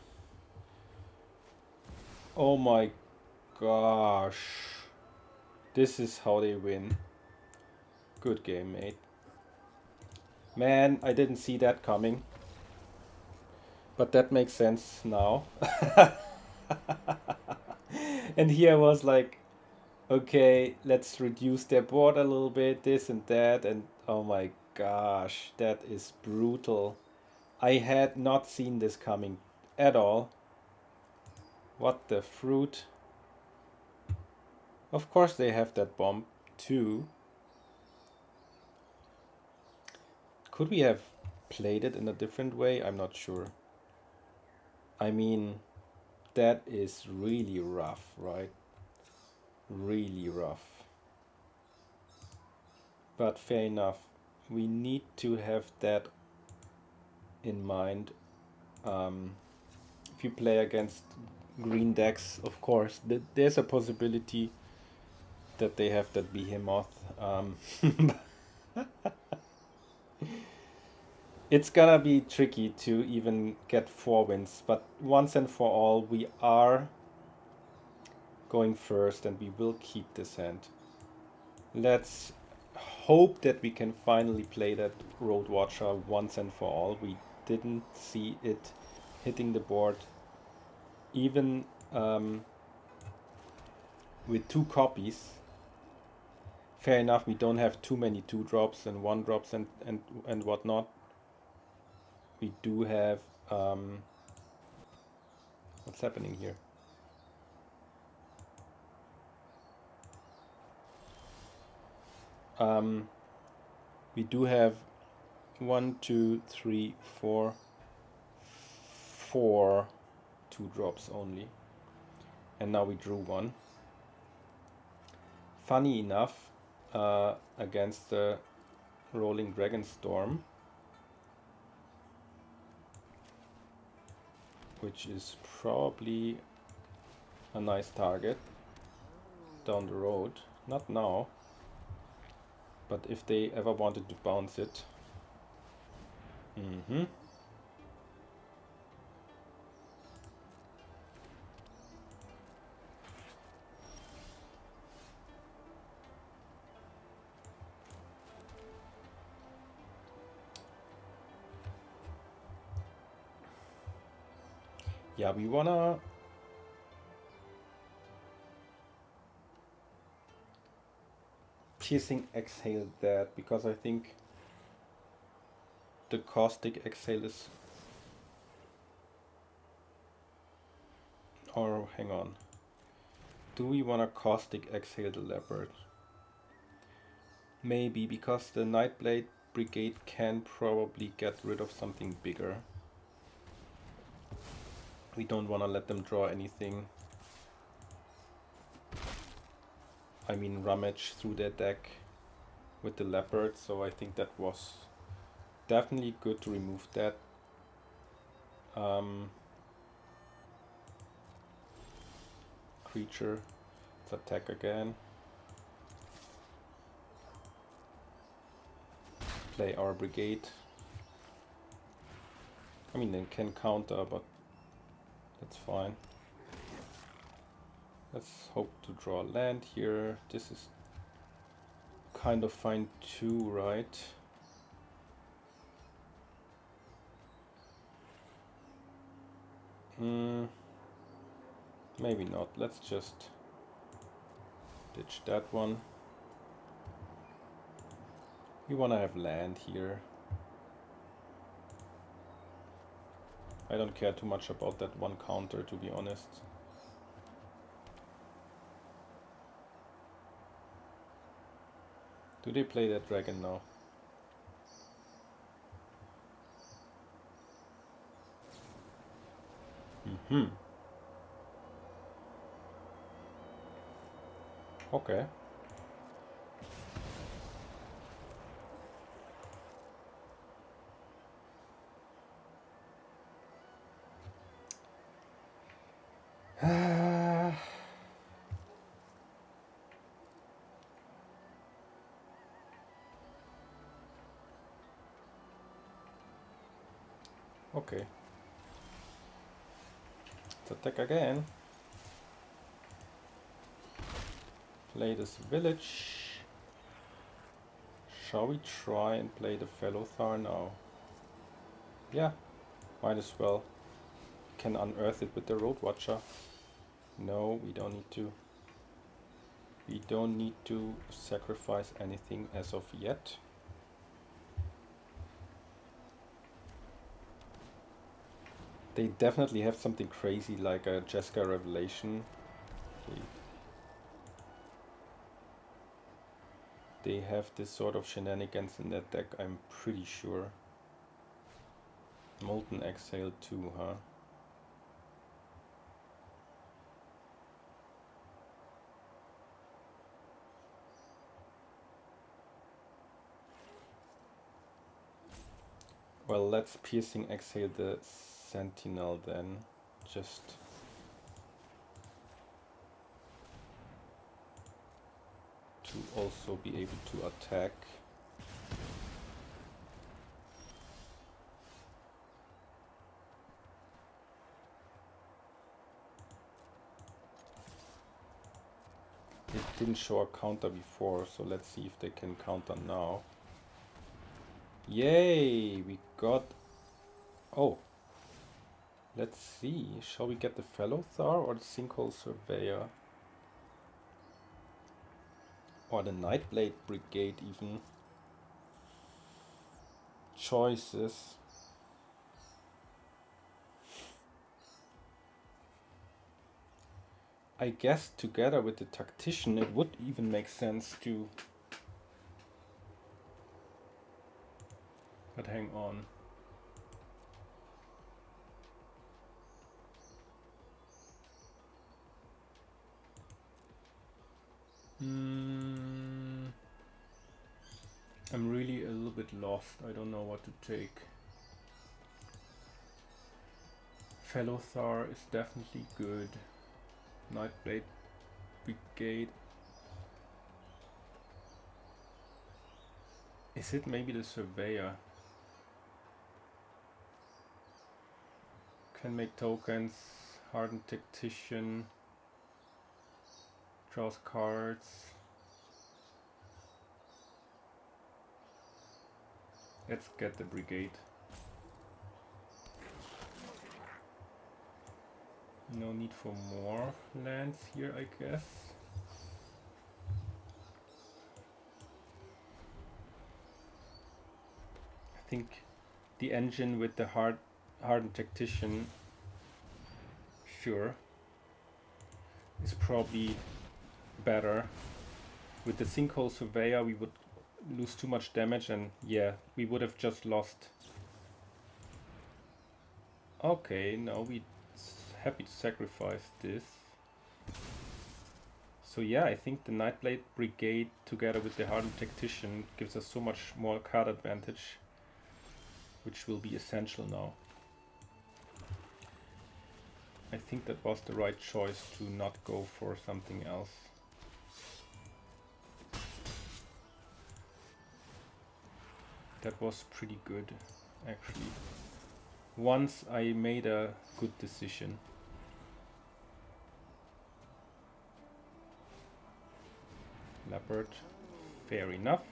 [SPEAKER 1] Oh my gosh. This is how they win. Good game, mate. Man, I didn't see that coming. But that makes sense now. And here I was like, okay, let's reduce their board a little bit, this and that, and oh my gosh, that is brutal. I had not seen this coming at all. What the fruit? Of course they have that bomb too. Could we have played it in a different way? I'm not sure. I mean, that is really rough, right? Really rough. But fair enough. We need to have that in mind. If you play against green decks, of course, there's a possibility that they have that behemoth. It's gonna be tricky to even get 4 wins, but once and for all, we are going first and we will keep this hand. Let's hope that we can finally play that Roadwatcher once and for all. We didn't see it hitting the board even with 2 copies. Fair enough, we don't have too many 2-drops and 1-drops and whatnot. We do have what's happening here? We do have 1, 2, 3, 4 2-drops only, and now we drew 1. Funny enough, against the rolling Dragonstorm, which is probably a nice target down the road. Not now, but if they ever wanted to bounce it. Mm-hmm. Yeah, we wanna piercing exhale that, because I think the caustic exhale is, or hang on, do we wanna caustic exhale the leopard? Maybe, because the Nightblade Brigade can probably get rid of something bigger. We don't wanna let them draw anything. I mean, rummage through their deck with the leopard, so I think that was definitely good to remove that. Creature, let's attack again. Play our brigade. I mean, they can counter, but that's fine. Let's hope to draw land here. This is kind of fine too, right? Maybe not. Let's just ditch that one. We want to have land here. I don't care too much about that one counter, to be honest. Do they play that dragon now? Mm-hmm. Okay. Okay. Let's attack again. Play this village. Shall we try and play the Fellothar now? Yeah, might as well. Can unearth it with the Roadwatcher. No, we don't need to. We don't need to sacrifice anything as of yet. They definitely have something crazy like a Jeskai Revelation. They have this sort of shenanigans in that deck, I'm pretty sure. Molten Exhale too, huh? Well, let's Piercing Exhale the Sentinel then. Just to also be able to attack. It didn't show a counter before, so let's see if they can counter now. Yay! We got... Oh! Let's see. Shall we get the Fellothar or the Sinkhole Surveyor? Or the Nightblade Brigade even? Choices. I guess together with the Tactician it would even make sense to... But hang on. I'm really a little bit lost. I don't know what to take. Fellothar is definitely good. Nightblade Brigade. Is it maybe the Surveyor? Can make tokens, hardened tactician, draws cards. Let's get the brigade. No need for more lands here, I guess. I think the engine with the hardened tactician, sure, is probably better. With the sinkhole surveyor we would lose too much damage, and yeah, we would have just lost. Okay, no, we happy to sacrifice this. So yeah, I think the Nightblade Brigade together with the Hardened Tactician gives us so much more card advantage, which will be essential now. I think that was the right choice to not go for something else. That was pretty good, actually. Once I made a good decision. Leopard, fair enough.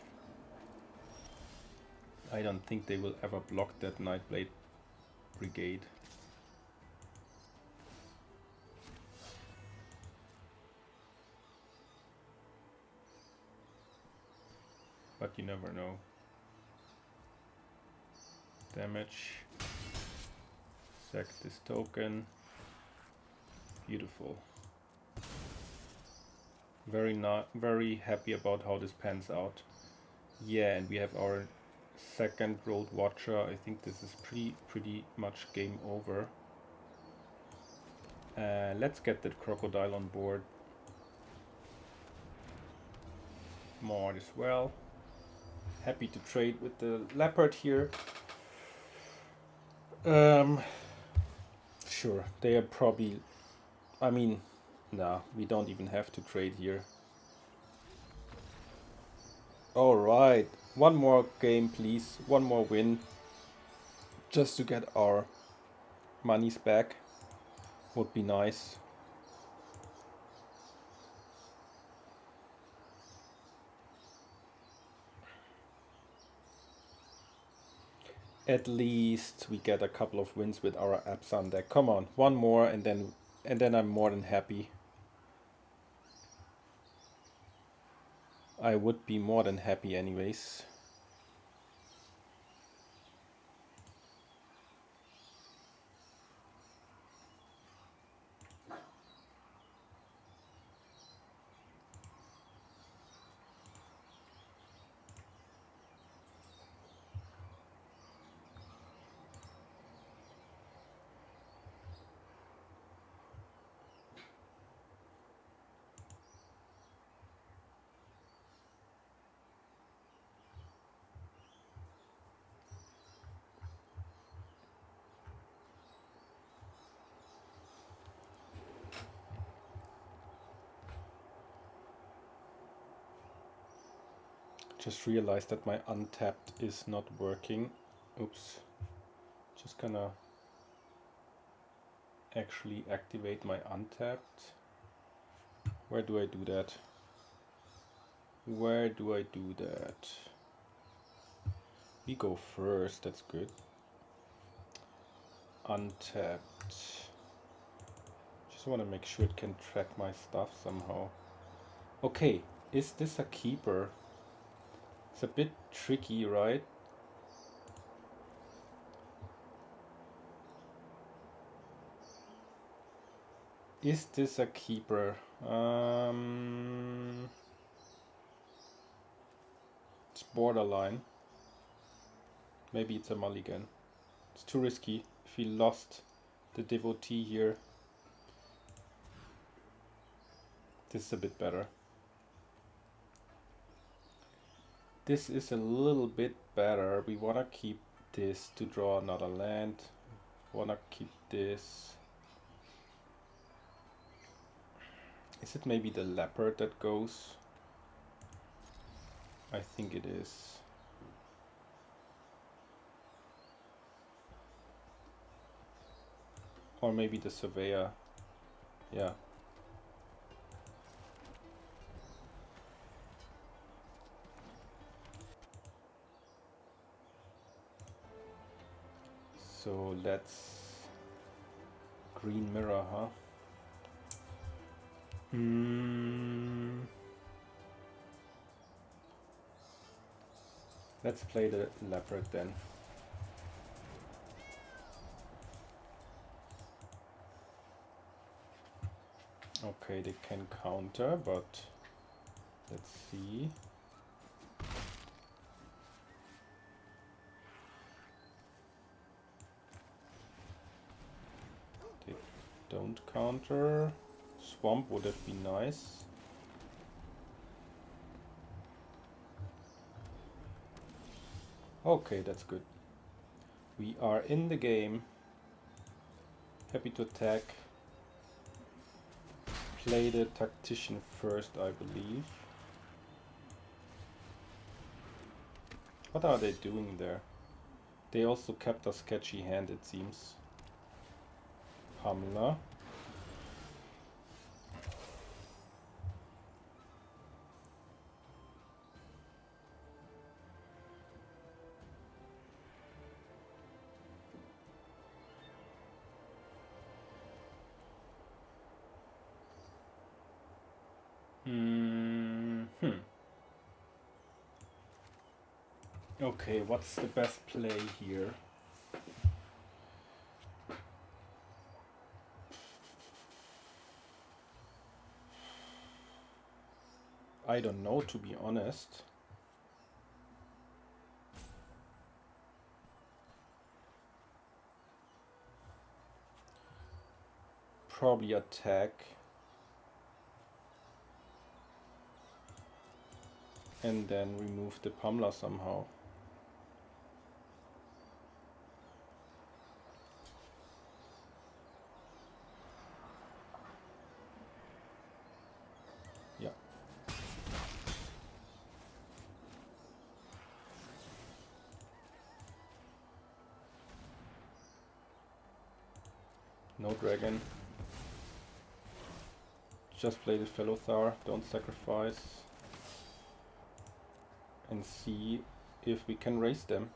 [SPEAKER 1] I don't think they will ever block that Nightblade Brigade. But you never know. Damage. Sack this token. Beautiful. Very happy about how this pans out. Yeah, and we have our second Roadwatcher. I think this is pretty much game over. Let's get that crocodile on board. Maud as well. Happy to trade with the leopard here. Sure, they are probably... I mean, nah, we don't even have to trade here. Alright, one more game please, one more win. Just to get our monies back. Would be nice. At least we get a couple of wins with our Abzan deck. Come on, one more and then I'm more than happy. I would be more than happy anyways. Just realized that my untapped is not working. Oops. Just gonna actually activate my untapped. Where do I do that? Where do I do that? We go first, that's good. Untapped. Just want to make sure it can track my stuff somehow. Okay, is this a keeper? It's a bit tricky, right? Is this a keeper? It's borderline. Maybe it's a mulligan. It's too risky. If we lost the devotee here, this is a bit better. This is a little bit better. We wanna keep this to draw another land. Wanna keep this. Is it maybe the leopard that goes? I think it is. Or maybe the surveyor. Yeah. So let's green mirror, huh? Let's play the leopard then. Okay, they can counter, but let's see. They don't counter. Swamp would have been nice. Okay, that's good. We are in the game. Happy to attack. Play the tactician first, I believe. What are they doing there? They also kept a sketchy hand, it seems. Pamela. Okay, what's the best play here? I don't know, to be honest. Probably attack. And then remove the Pamela somehow. Yeah. No dragon. Just play the fellow Thar, don't sacrifice. And see if we can raise them.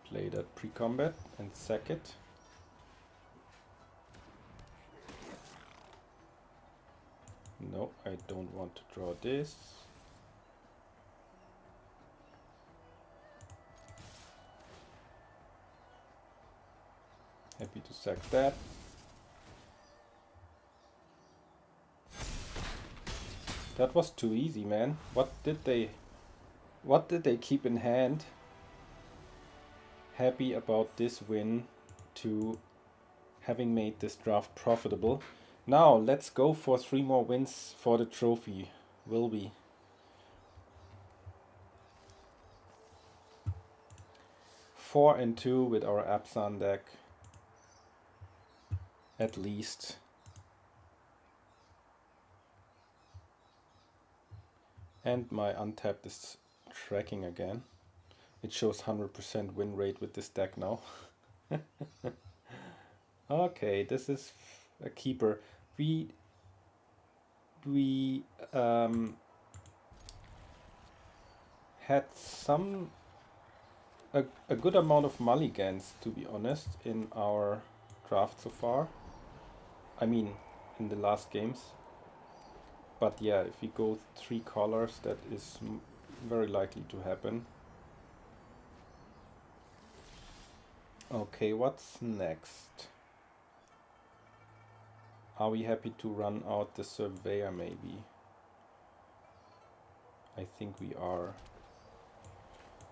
[SPEAKER 1] Play that pre-combat and sack it. No, I don't want to draw this. Happy to sack that. That was too easy, man. What did they keep in hand? Happy about this win to having made this draft profitable. Now let's go for 3 more wins for the trophy. Will we? Four and 2 with our Abzan deck. At least. And my untapped is tracking again. It shows 100% win rate with this deck now. Okay, this is a keeper. We had a good amount of mulligans, to be honest, in our draft so far. I mean, in the last games. But yeah, if we go 3 colors, that is very likely to happen. Okay, what's next? Are we happy to run out the surveyor maybe? I think we are.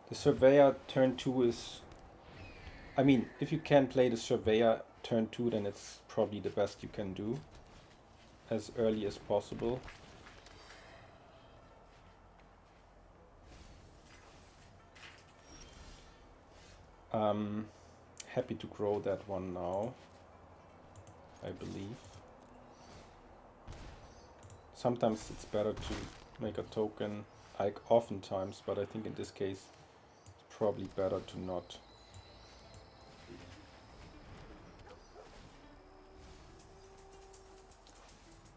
[SPEAKER 1] The surveyor turn 2 is... I mean, if you can play the surveyor turn 2, then it's probably the best you can do. As early as possible. Happy to grow that one now, I believe. Sometimes it's better to make a token, like oftentimes, but I think in this case it's probably better to not.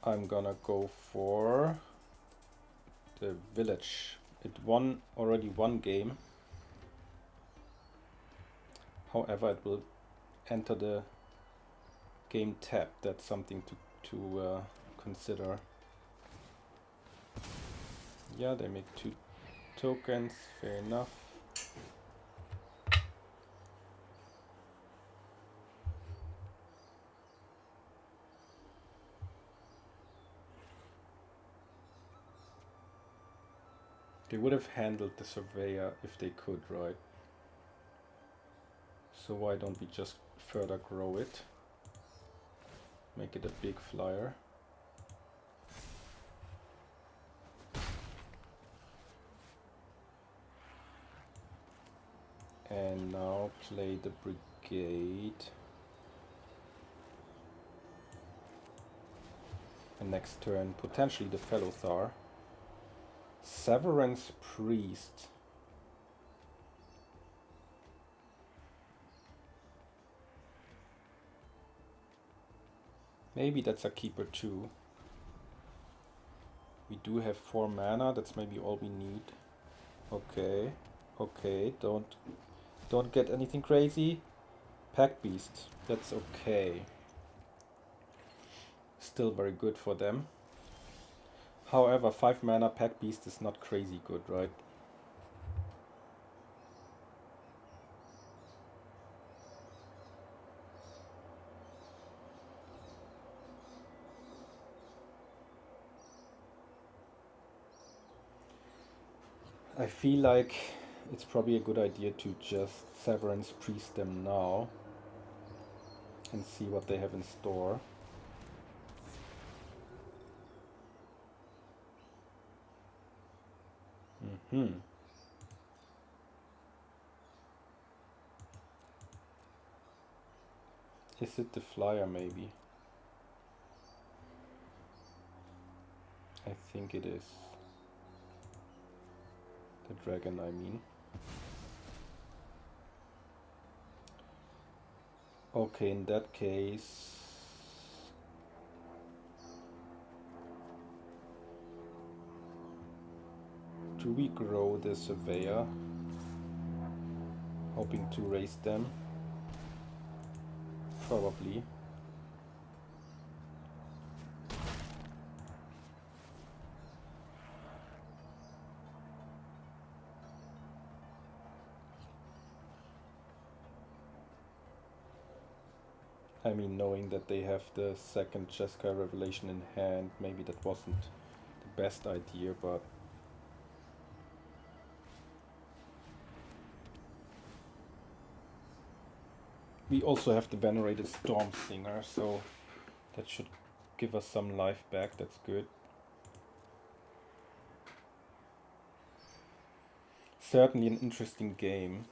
[SPEAKER 1] I'm gonna go for the village. It won already one game. However, it will enter the game tab. That's something to consider. Yeah, they make 2 tokens, fair enough. They would have handled the surveyor if they could, right? So why don't we just further grow it? Make it a big flyer. And now play the brigade. And next turn, potentially the Fellothar. Severance Priest. Maybe that's a keeper too. We do have 4 mana, that's maybe all we need. Okay, okay, don't get anything crazy. Pack Beast, that's okay. Still very good for them. However, 5 mana Pack Beast is not crazy good, right? I feel like it's probably a good idea to just Severance Priest them now and see what they have in store. Is it the flyer maybe? I think it is. The dragon, I mean. Okay, in that case... do we grow the surveyor? Hoping to raise them? Probably. I mean, knowing that they have the second Jeskai revelation in hand, maybe that wasn't the best idea, but... we also have the venerated Stormsinger, so that should give us some life back, that's good. Certainly an interesting game.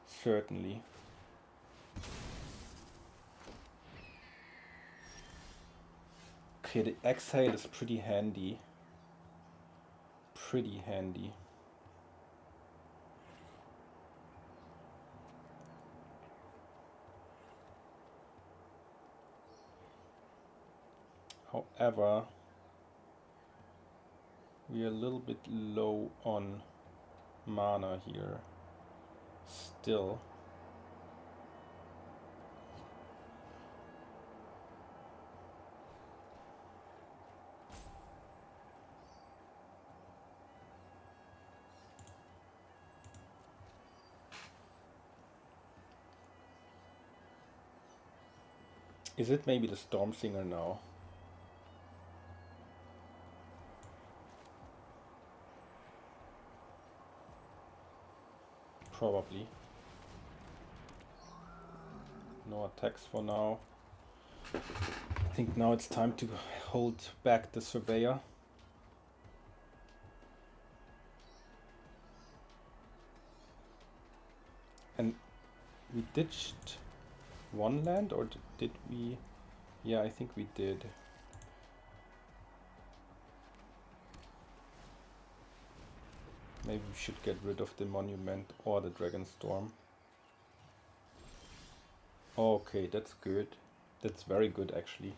[SPEAKER 1] Certainly. Okay, the exhale is pretty handy. Pretty handy. However, we are a little bit low on mana here. Still. Is it maybe the Stormsinger now? Probably. No attacks for now. I think now it's time to hold back the Surveyor. And we ditched one land, or did we? Yeah, I think we did. Maybe we should get rid of the Monument or the Dragonstorm. Okay, that's good. That's very good actually.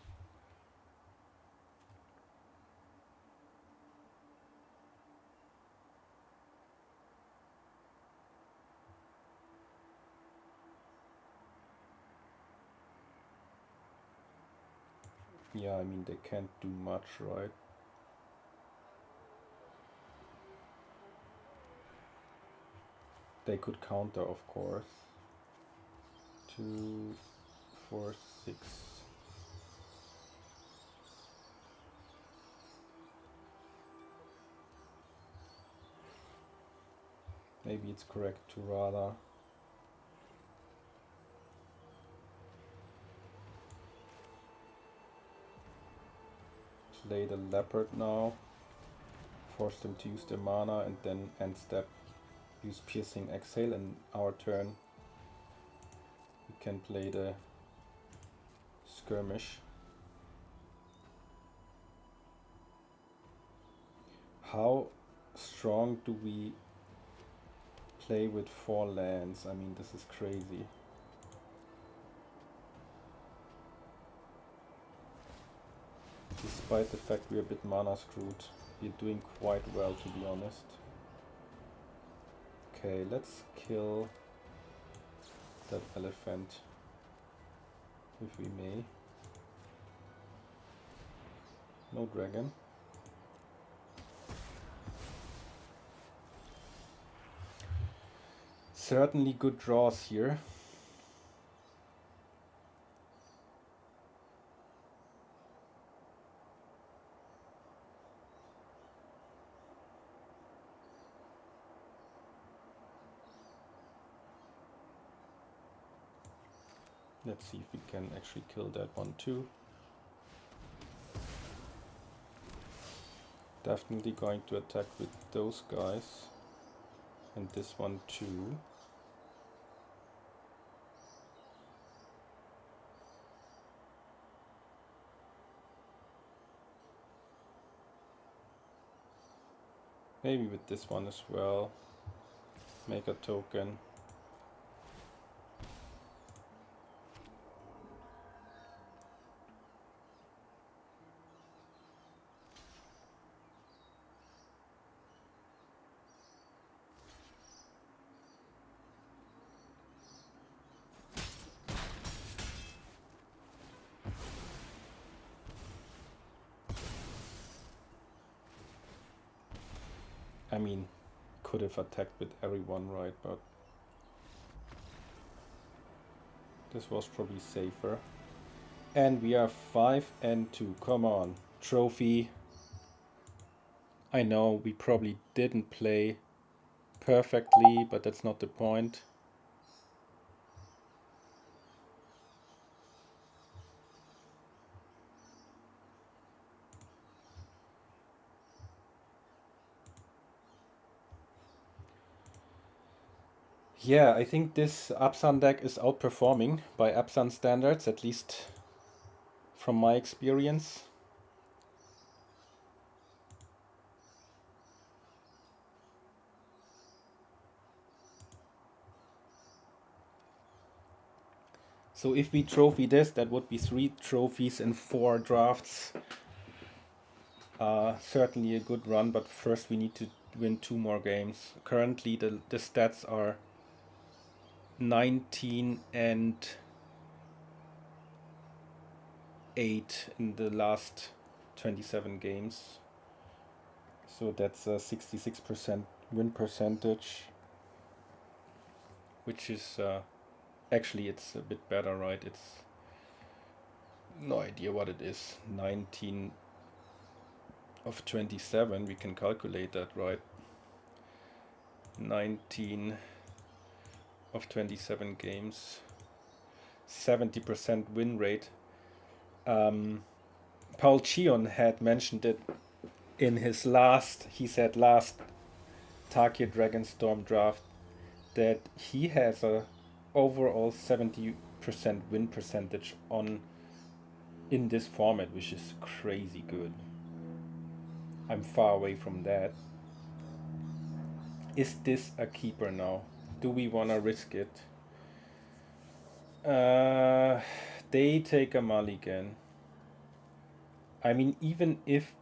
[SPEAKER 1] Yeah, I mean, they can't do much, right? They could counter, of course. 2, 4, 6. Maybe it's correct to rather play the Leopard now, force them to use their mana, and then end step use Piercing Exhale, and our turn we can play the Skirmish. How strong do we play with 4 lands? I mean, this is crazy. Despite the fact we're a bit mana screwed, we're doing quite well, to be honest. Okay, let's kill that elephant, if we may. No dragon. Certainly good draws here. Let's see if we can actually kill that one too. Definitely going to attack with those guys. And this one too. Maybe with this one as well. Make a token. I mean, could have attacked with everyone, right? But this was probably safer. And we are 5 and 2. Come on. Trophy. I know we probably didn't play perfectly, but that's not the point. Yeah, I think this Abzan deck is outperforming by Abzan standards, at least from my experience. So if we trophy this, that would be 3 trophies in 4 drafts. Certainly a good run, but first we need to win 2 more games. Currently the stats are 19 and 8 in the last 27 games. So that's a 66% win percentage, which is actually it's a bit better, right? It's no idea what it is. 19 of 27, we can calculate that, right? 19 of 27 games, 70% win rate. Paul Cheon had mentioned it in his last Tarkir Dragonstorm draft, that he has a overall 70% win percentage in this format, which is crazy good. I'm far away from that. Is this a keeper now? Do we want to risk it? They take a mulligan. I mean, even if...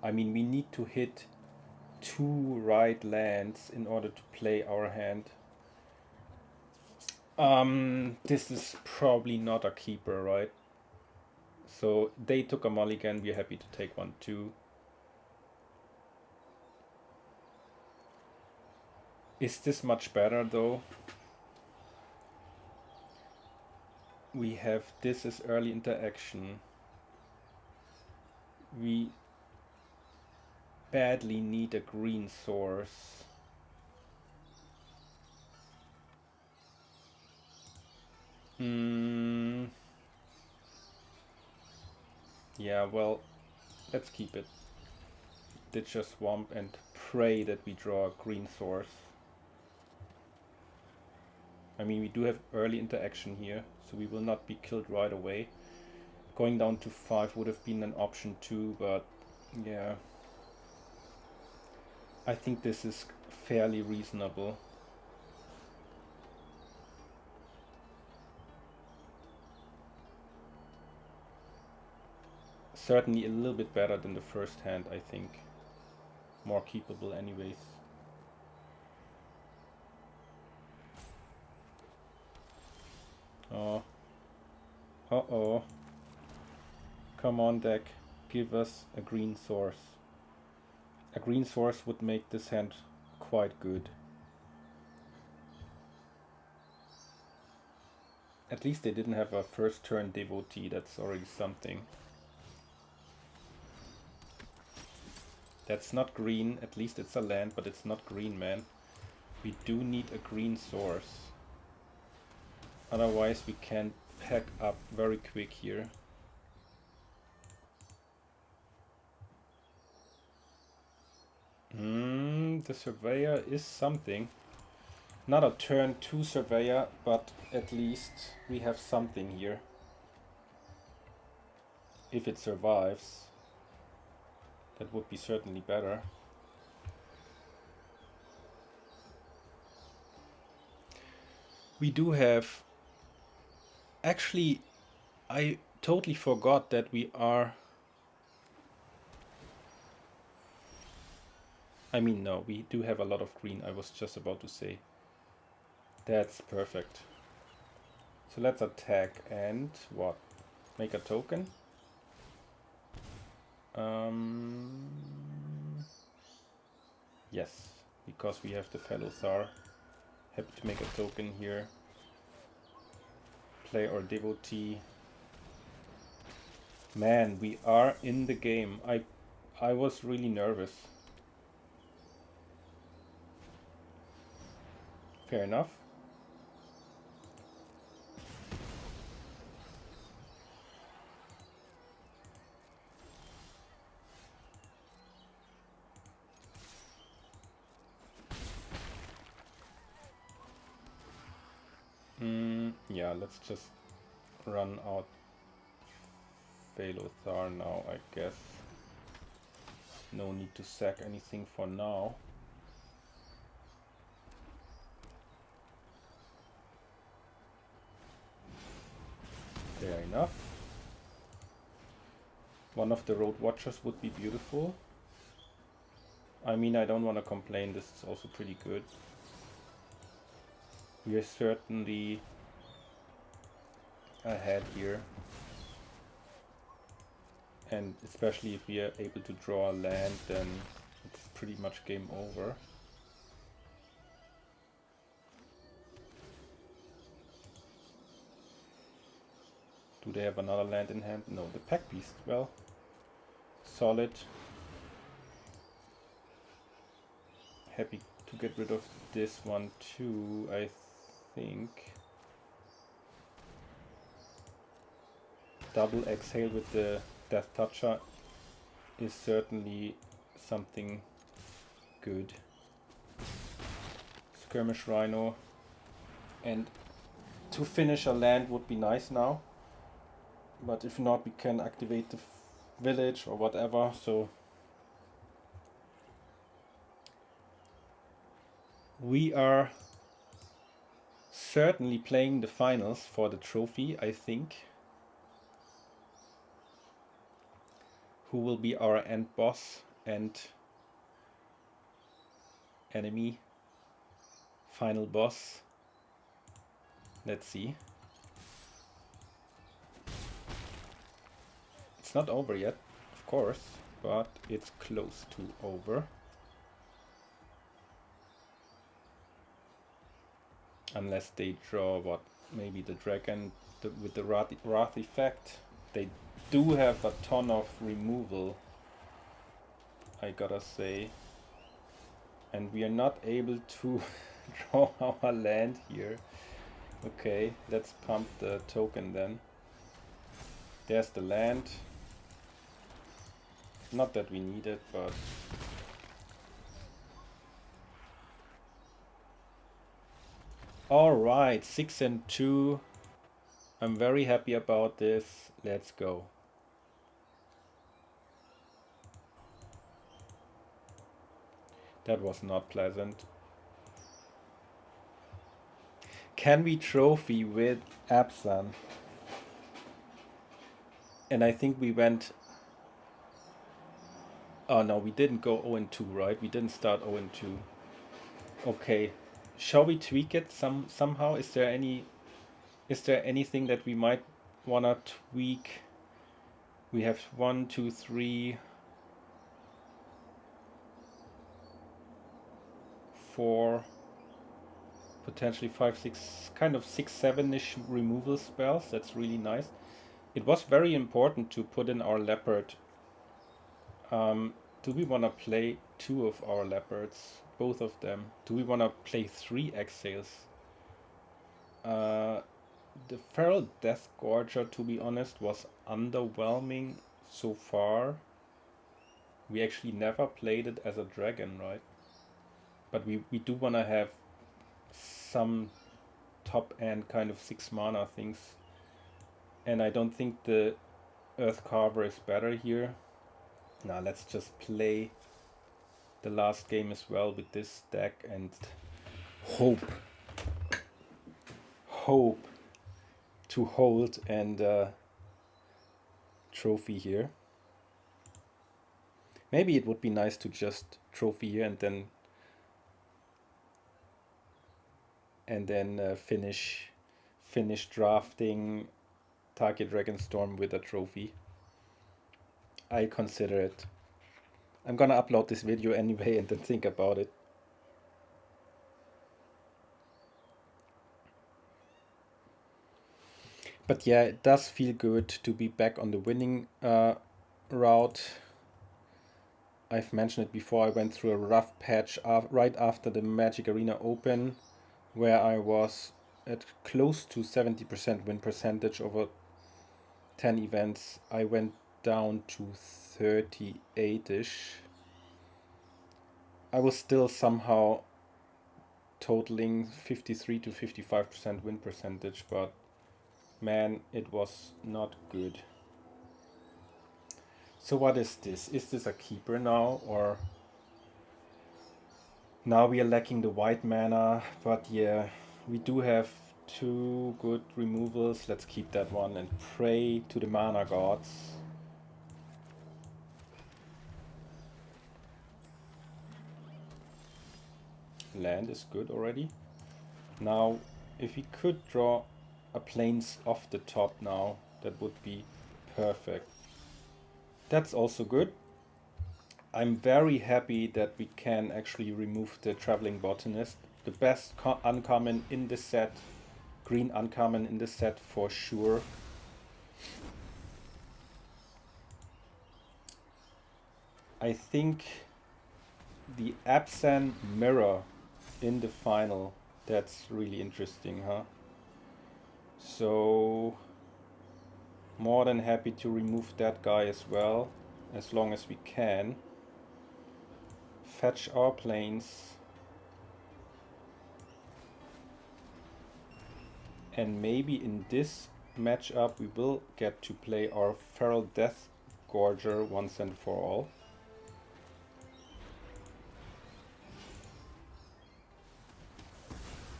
[SPEAKER 1] I mean, we need to hit 2 right lands in order to play our hand. This is probably not a keeper, right? So they took a mulligan, we're happy to take one too. Is this much better though? We have this as early interaction. We badly need a green source. Yeah, well, let's keep it. Ditch a swamp and pray that we draw a green source. I mean, we do have early interaction here, so we will not be killed right away. Going down to 5 would have been an option too, but yeah. I think this is fairly reasonable. Certainly a little bit better than the first hand, I think. More keepable anyways. Oh. Uh-oh. Come on, deck. Give us a green source. A green source would make this hand quite good. At least they didn't have a first turn devotee, that's already something. That's not green, at least it's a land, but it's not green, man. We do need a green source. Otherwise we can pack up very quick here. The surveyor is something. Not a turn 2 surveyor, but at least we have something here. If it survives, that would be certainly better. We do have... Actually, I totally forgot that we are... I mean, no, we do have a lot of green, I was just about to say. That's perfect. So let's attack and what? Make a token? Yes, because we have the fellow Thar. Happy to make a token here. Play our devotee. Man, we are in the game. I was really nervous. Fair enough. Yeah, let's just run out Velothar now, I guess. No need to sack anything for now. Fair enough. One of the Roadwatchers would be beautiful. I mean, I don't want to complain, this is also pretty good. We are certainly ahead here. And especially if we are able to draw a land, then it's pretty much game over. Do they have another land in hand? No, the Pack Beast, well, solid. Happy to get rid of this one too, I think. Double exhale with the Death Toucher is certainly something good. Skirmish Rhino, and to finish a land would be nice now, but if not we can activate the village or whatever, so We are certainly playing the finals for the trophy, I think. Who will be our end boss and enemy? Final boss. Let's see. It's not over yet, of course, but it's close to over. Unless they draw what? Maybe the dragon with the wrath effect. They do have a ton of removal, I gotta say. And we are not able to draw our land here. Okay, let's pump the token then. There's the land. Not that we need it, but... Alright, 6 and 2. I'm very happy about this. Let's go. That was not pleasant. Can we trophy with Abzan? And I think we went... Oh no, we didn't go 0-2, right? We didn't start 0-2. Okay. Shall we tweak it somehow? Is there anything that we might wanna tweak? We have 1, 2, 3, 4, potentially 5, 6, kind of 6, 7-ish removal spells. That's really nice. It was very important to put in our leopard. Do we want to play 2 of our leopards? Both of them. Do we want to play 3 exiles? The Feral Deathgorger, to be honest, was underwhelming so far. We actually never played it as a dragon, right? But we do want to have some top end kind of 6 mana things. And I don't think the Earth Carver is better here. Now let's just play the last game as well with this deck and hope to hold and trophy here. Maybe it would be nice to just trophy here and then finish drafting Tarkir Dragonstorm with a trophy. I consider it. I'm gonna upload this video anyway and then think about it. But yeah, it does feel good to be back on the winning route. I've mentioned it before, I went through a rough patch right after the Magic Arena Open, where I was at close to 70% win percentage over 10 events. I went down to 38-ish. I was still somehow totaling 53 to 55% win percentage, but man, it was not good. So what is this? Is this a keeper now, or now we are lacking the white mana? But yeah, we do have 2 good removals. Let's keep that one and pray to the mana gods. Land is good already. Now, if we could draw a plains off the top now, that would be perfect. That's also good. I'm very happy that we can actually remove the Traveling Botanist. The best uncommon in this set. Green uncommon in this set for sure. I think the Abzan mirror in the final, that's really interesting, huh? So more than happy to remove that guy as well, as long as we can. Fetch our planes. And maybe in this matchup we will get to play our Feral Deathgorger once and for all.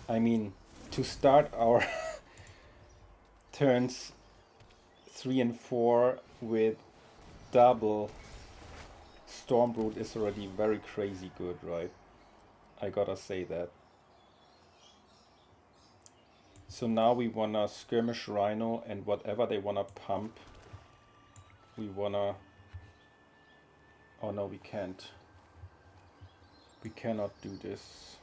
[SPEAKER 1] I mean, to start our turns 3 and 4 with double Stormbrood is already very crazy good, right? I gotta say that. So now we wanna skirmish Rhino, and whatever they wanna pump, we wanna... Oh no, we can't. We cannot do this.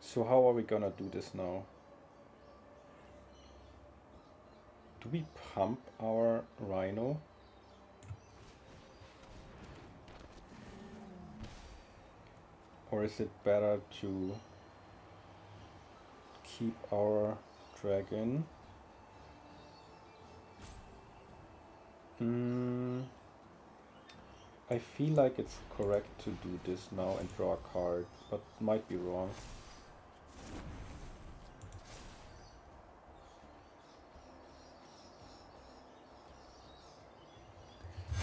[SPEAKER 1] So how are we gonna do this now? Do we pump our Rhino? Or is it better to keep our dragon? I feel like it's correct to do this now and draw a card, but might be wrong.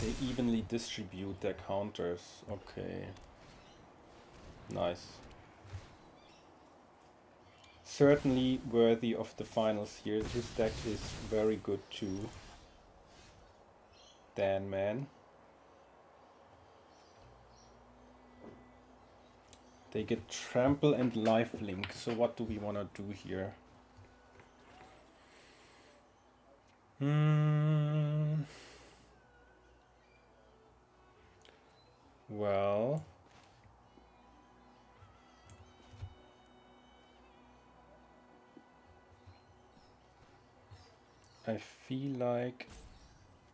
[SPEAKER 1] They evenly distribute their counters. Okay. Nice. Certainly worthy of the finals here. His deck is very good too. Dan man. They get trample and lifelink. So what do we want to do here? Well, I feel like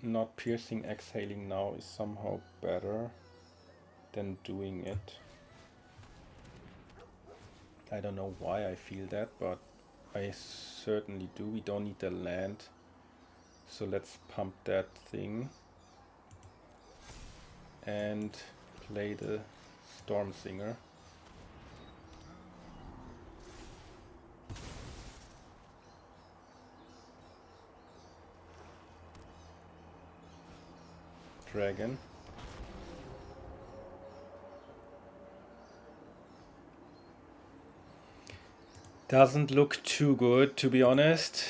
[SPEAKER 1] not piercing exhaling now is somehow better than doing it. I don't know why I feel that, but I certainly do. We don't need the land, so let's pump that thing and play the Storm Singer. Dragon. Doesn't look too good, to be honest.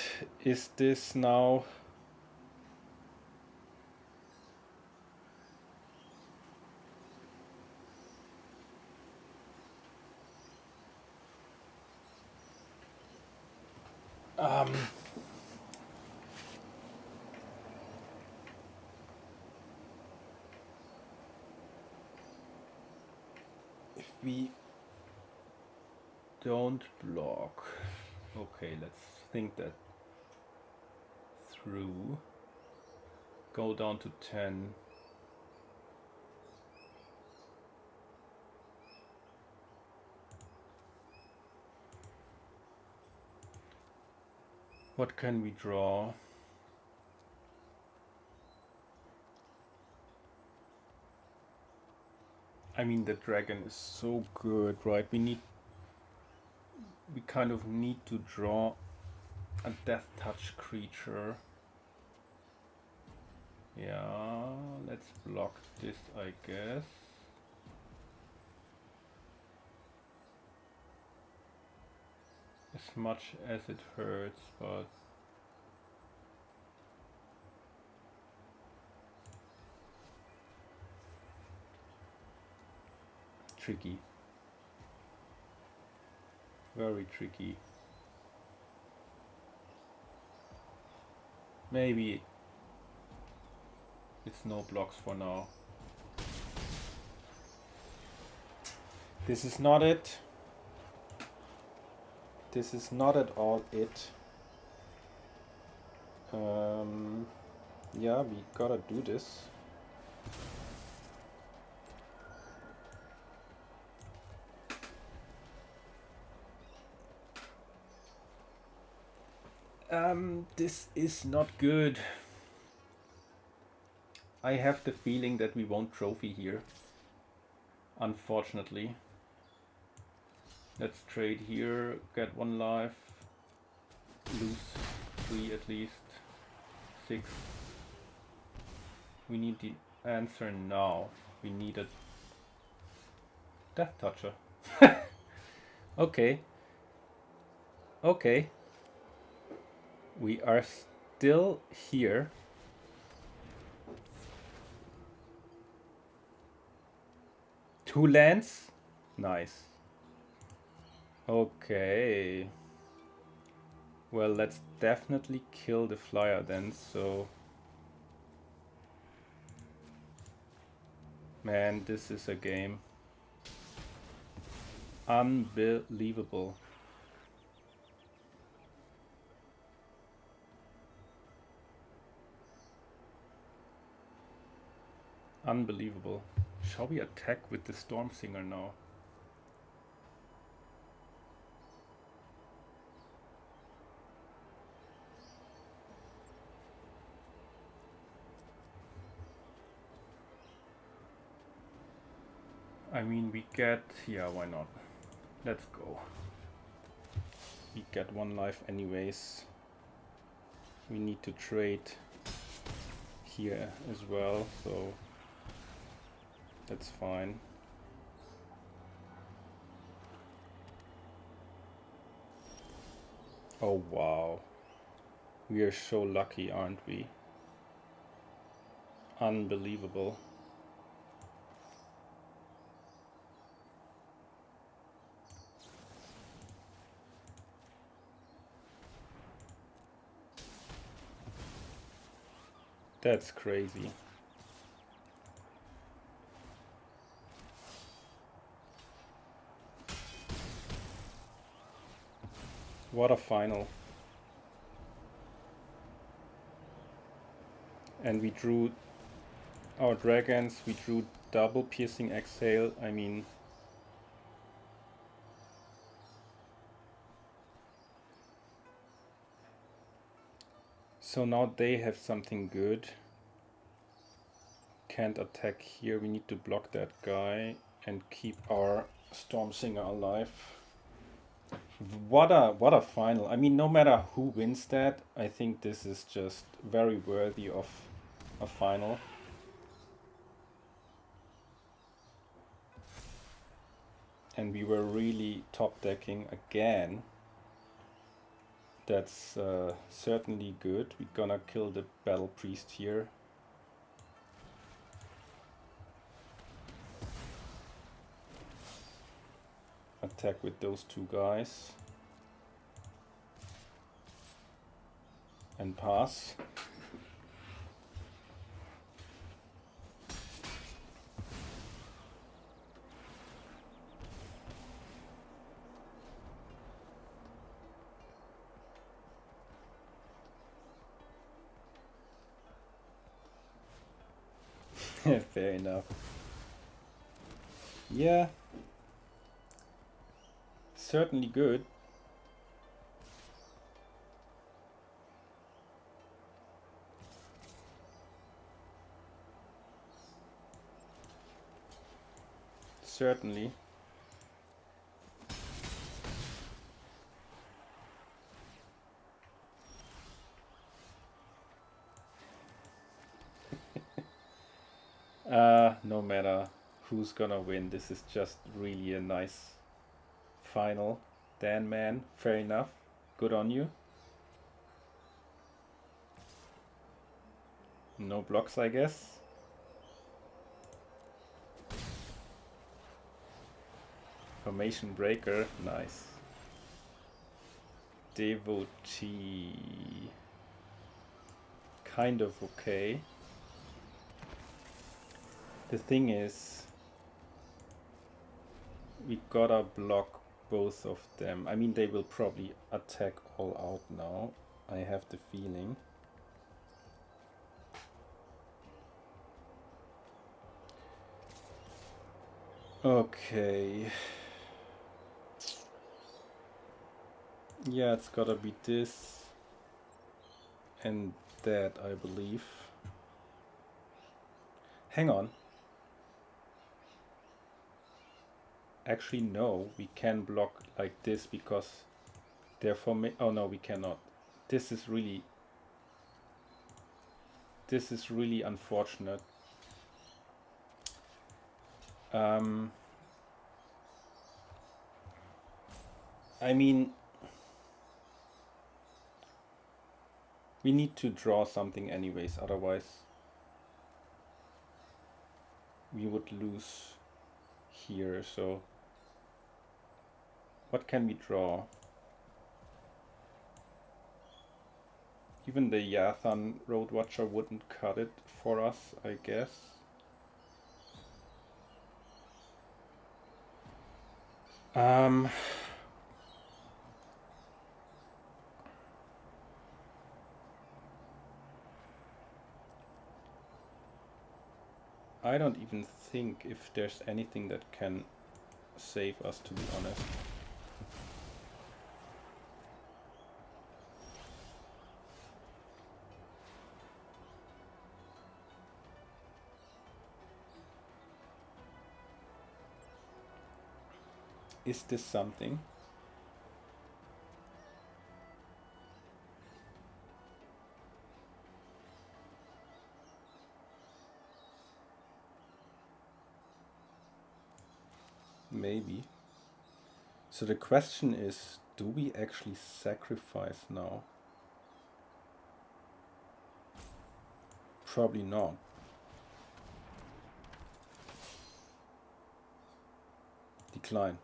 [SPEAKER 1] Is this now... if we don't block... Okay, let's think that through. Go down to 10. What can we draw? I mean, the dragon is so good, right? We kind of need to draw a death touch creature. Yeah, let's block this, I guess. As much as it hurts, but tricky. Very tricky. Maybe it's no blocks for now. This is not it. This is not at all it. Yeah, we gotta do this. This is not good. I have the feeling that we won't trophy here, unfortunately. Let's trade here, get 1 life, lose 3 at least, 6. We need the answer now. We need a Death Toucher. Okay. Okay. We are still here. Two lands? Nice. Okay. Well, let's definitely kill the flyer then, so... Man, this is a game. Unbelievable. Unbelievable. Shall we attack with the Storm Singer now? I mean, we get... Yeah, why not? Let's go. We get 1 life anyways. We need to trade here as well, so that's fine. Oh wow. We are so lucky, aren't we? Unbelievable. That's crazy. What a final. And we drew our dragons, we drew double piercing exhale. I mean, so now they have something good. Can't attack here, we need to block that guy and keep our Storm Singer alive. What a final. I mean, no matter who wins that, I think this is just very worthy of a final. And we were really top decking again. That's certainly good. We're gonna kill the Battle Priest here. Attack with those two guys. And pass. Fair enough. Yeah. Certainly good. Certainly. No matter who's gonna win, this is just really a nice final. Dan, man, fair enough. Good on you. No blocks, I guess. Formation breaker, nice. Devotee, kind of okay. The thing is, we gotta block both of them. I mean, they will probably attack all out now. I have the feeling. Okay. Yeah, it's gotta be this and that, I believe. Hang on. Actually, no, we can block like this because they're oh no, we cannot. This is really unfortunate. I mean, we need to draw something anyways, otherwise we would lose here. So what can we draw? Even the Yathan Roadwatcher wouldn't cut it for us, I guess. I don't even think if there's anything that can save us, to be honest. Is this something? Maybe. So the question is, do we actually sacrifice now? Probably not. Decline.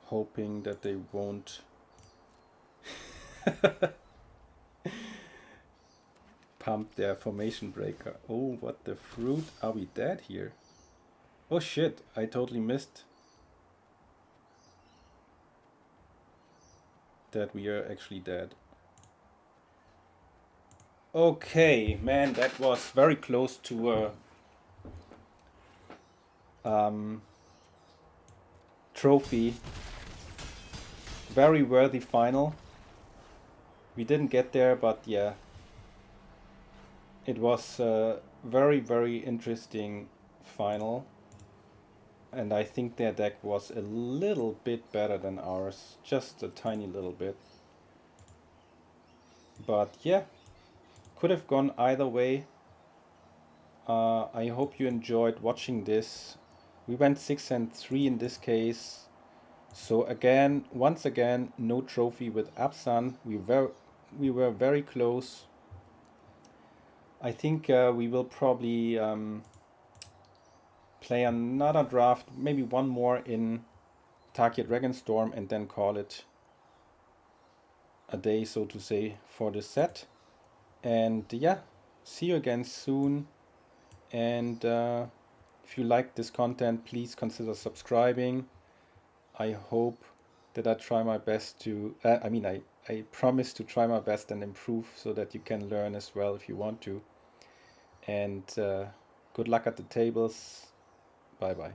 [SPEAKER 1] Hoping that they won't pump their formation breaker. Oh, what the fruit? Are we dead here? Oh shit, I totally missed that we are actually dead. Okay, man, that was very close to a trophy. Very worthy final. We didn't get there, but yeah. It was a very, very interesting final. And I think their deck was a little bit better than ours. Just a tiny little bit. But yeah, could have gone either way. I hope you enjoyed watching this. We went 6-3 in this case. So again, once again, no trophy with Abzan. We were very close. I think we will probably play another draft, maybe one more in Tarkir Dragonstorm, and then call it a day, so to say, for the set. And yeah, see you again soon. And if you like this content, please consider subscribing. I hope that I try my best to, I promise to try my best and improve so that you can learn as well if you want to. And good luck at the tables. Bye bye.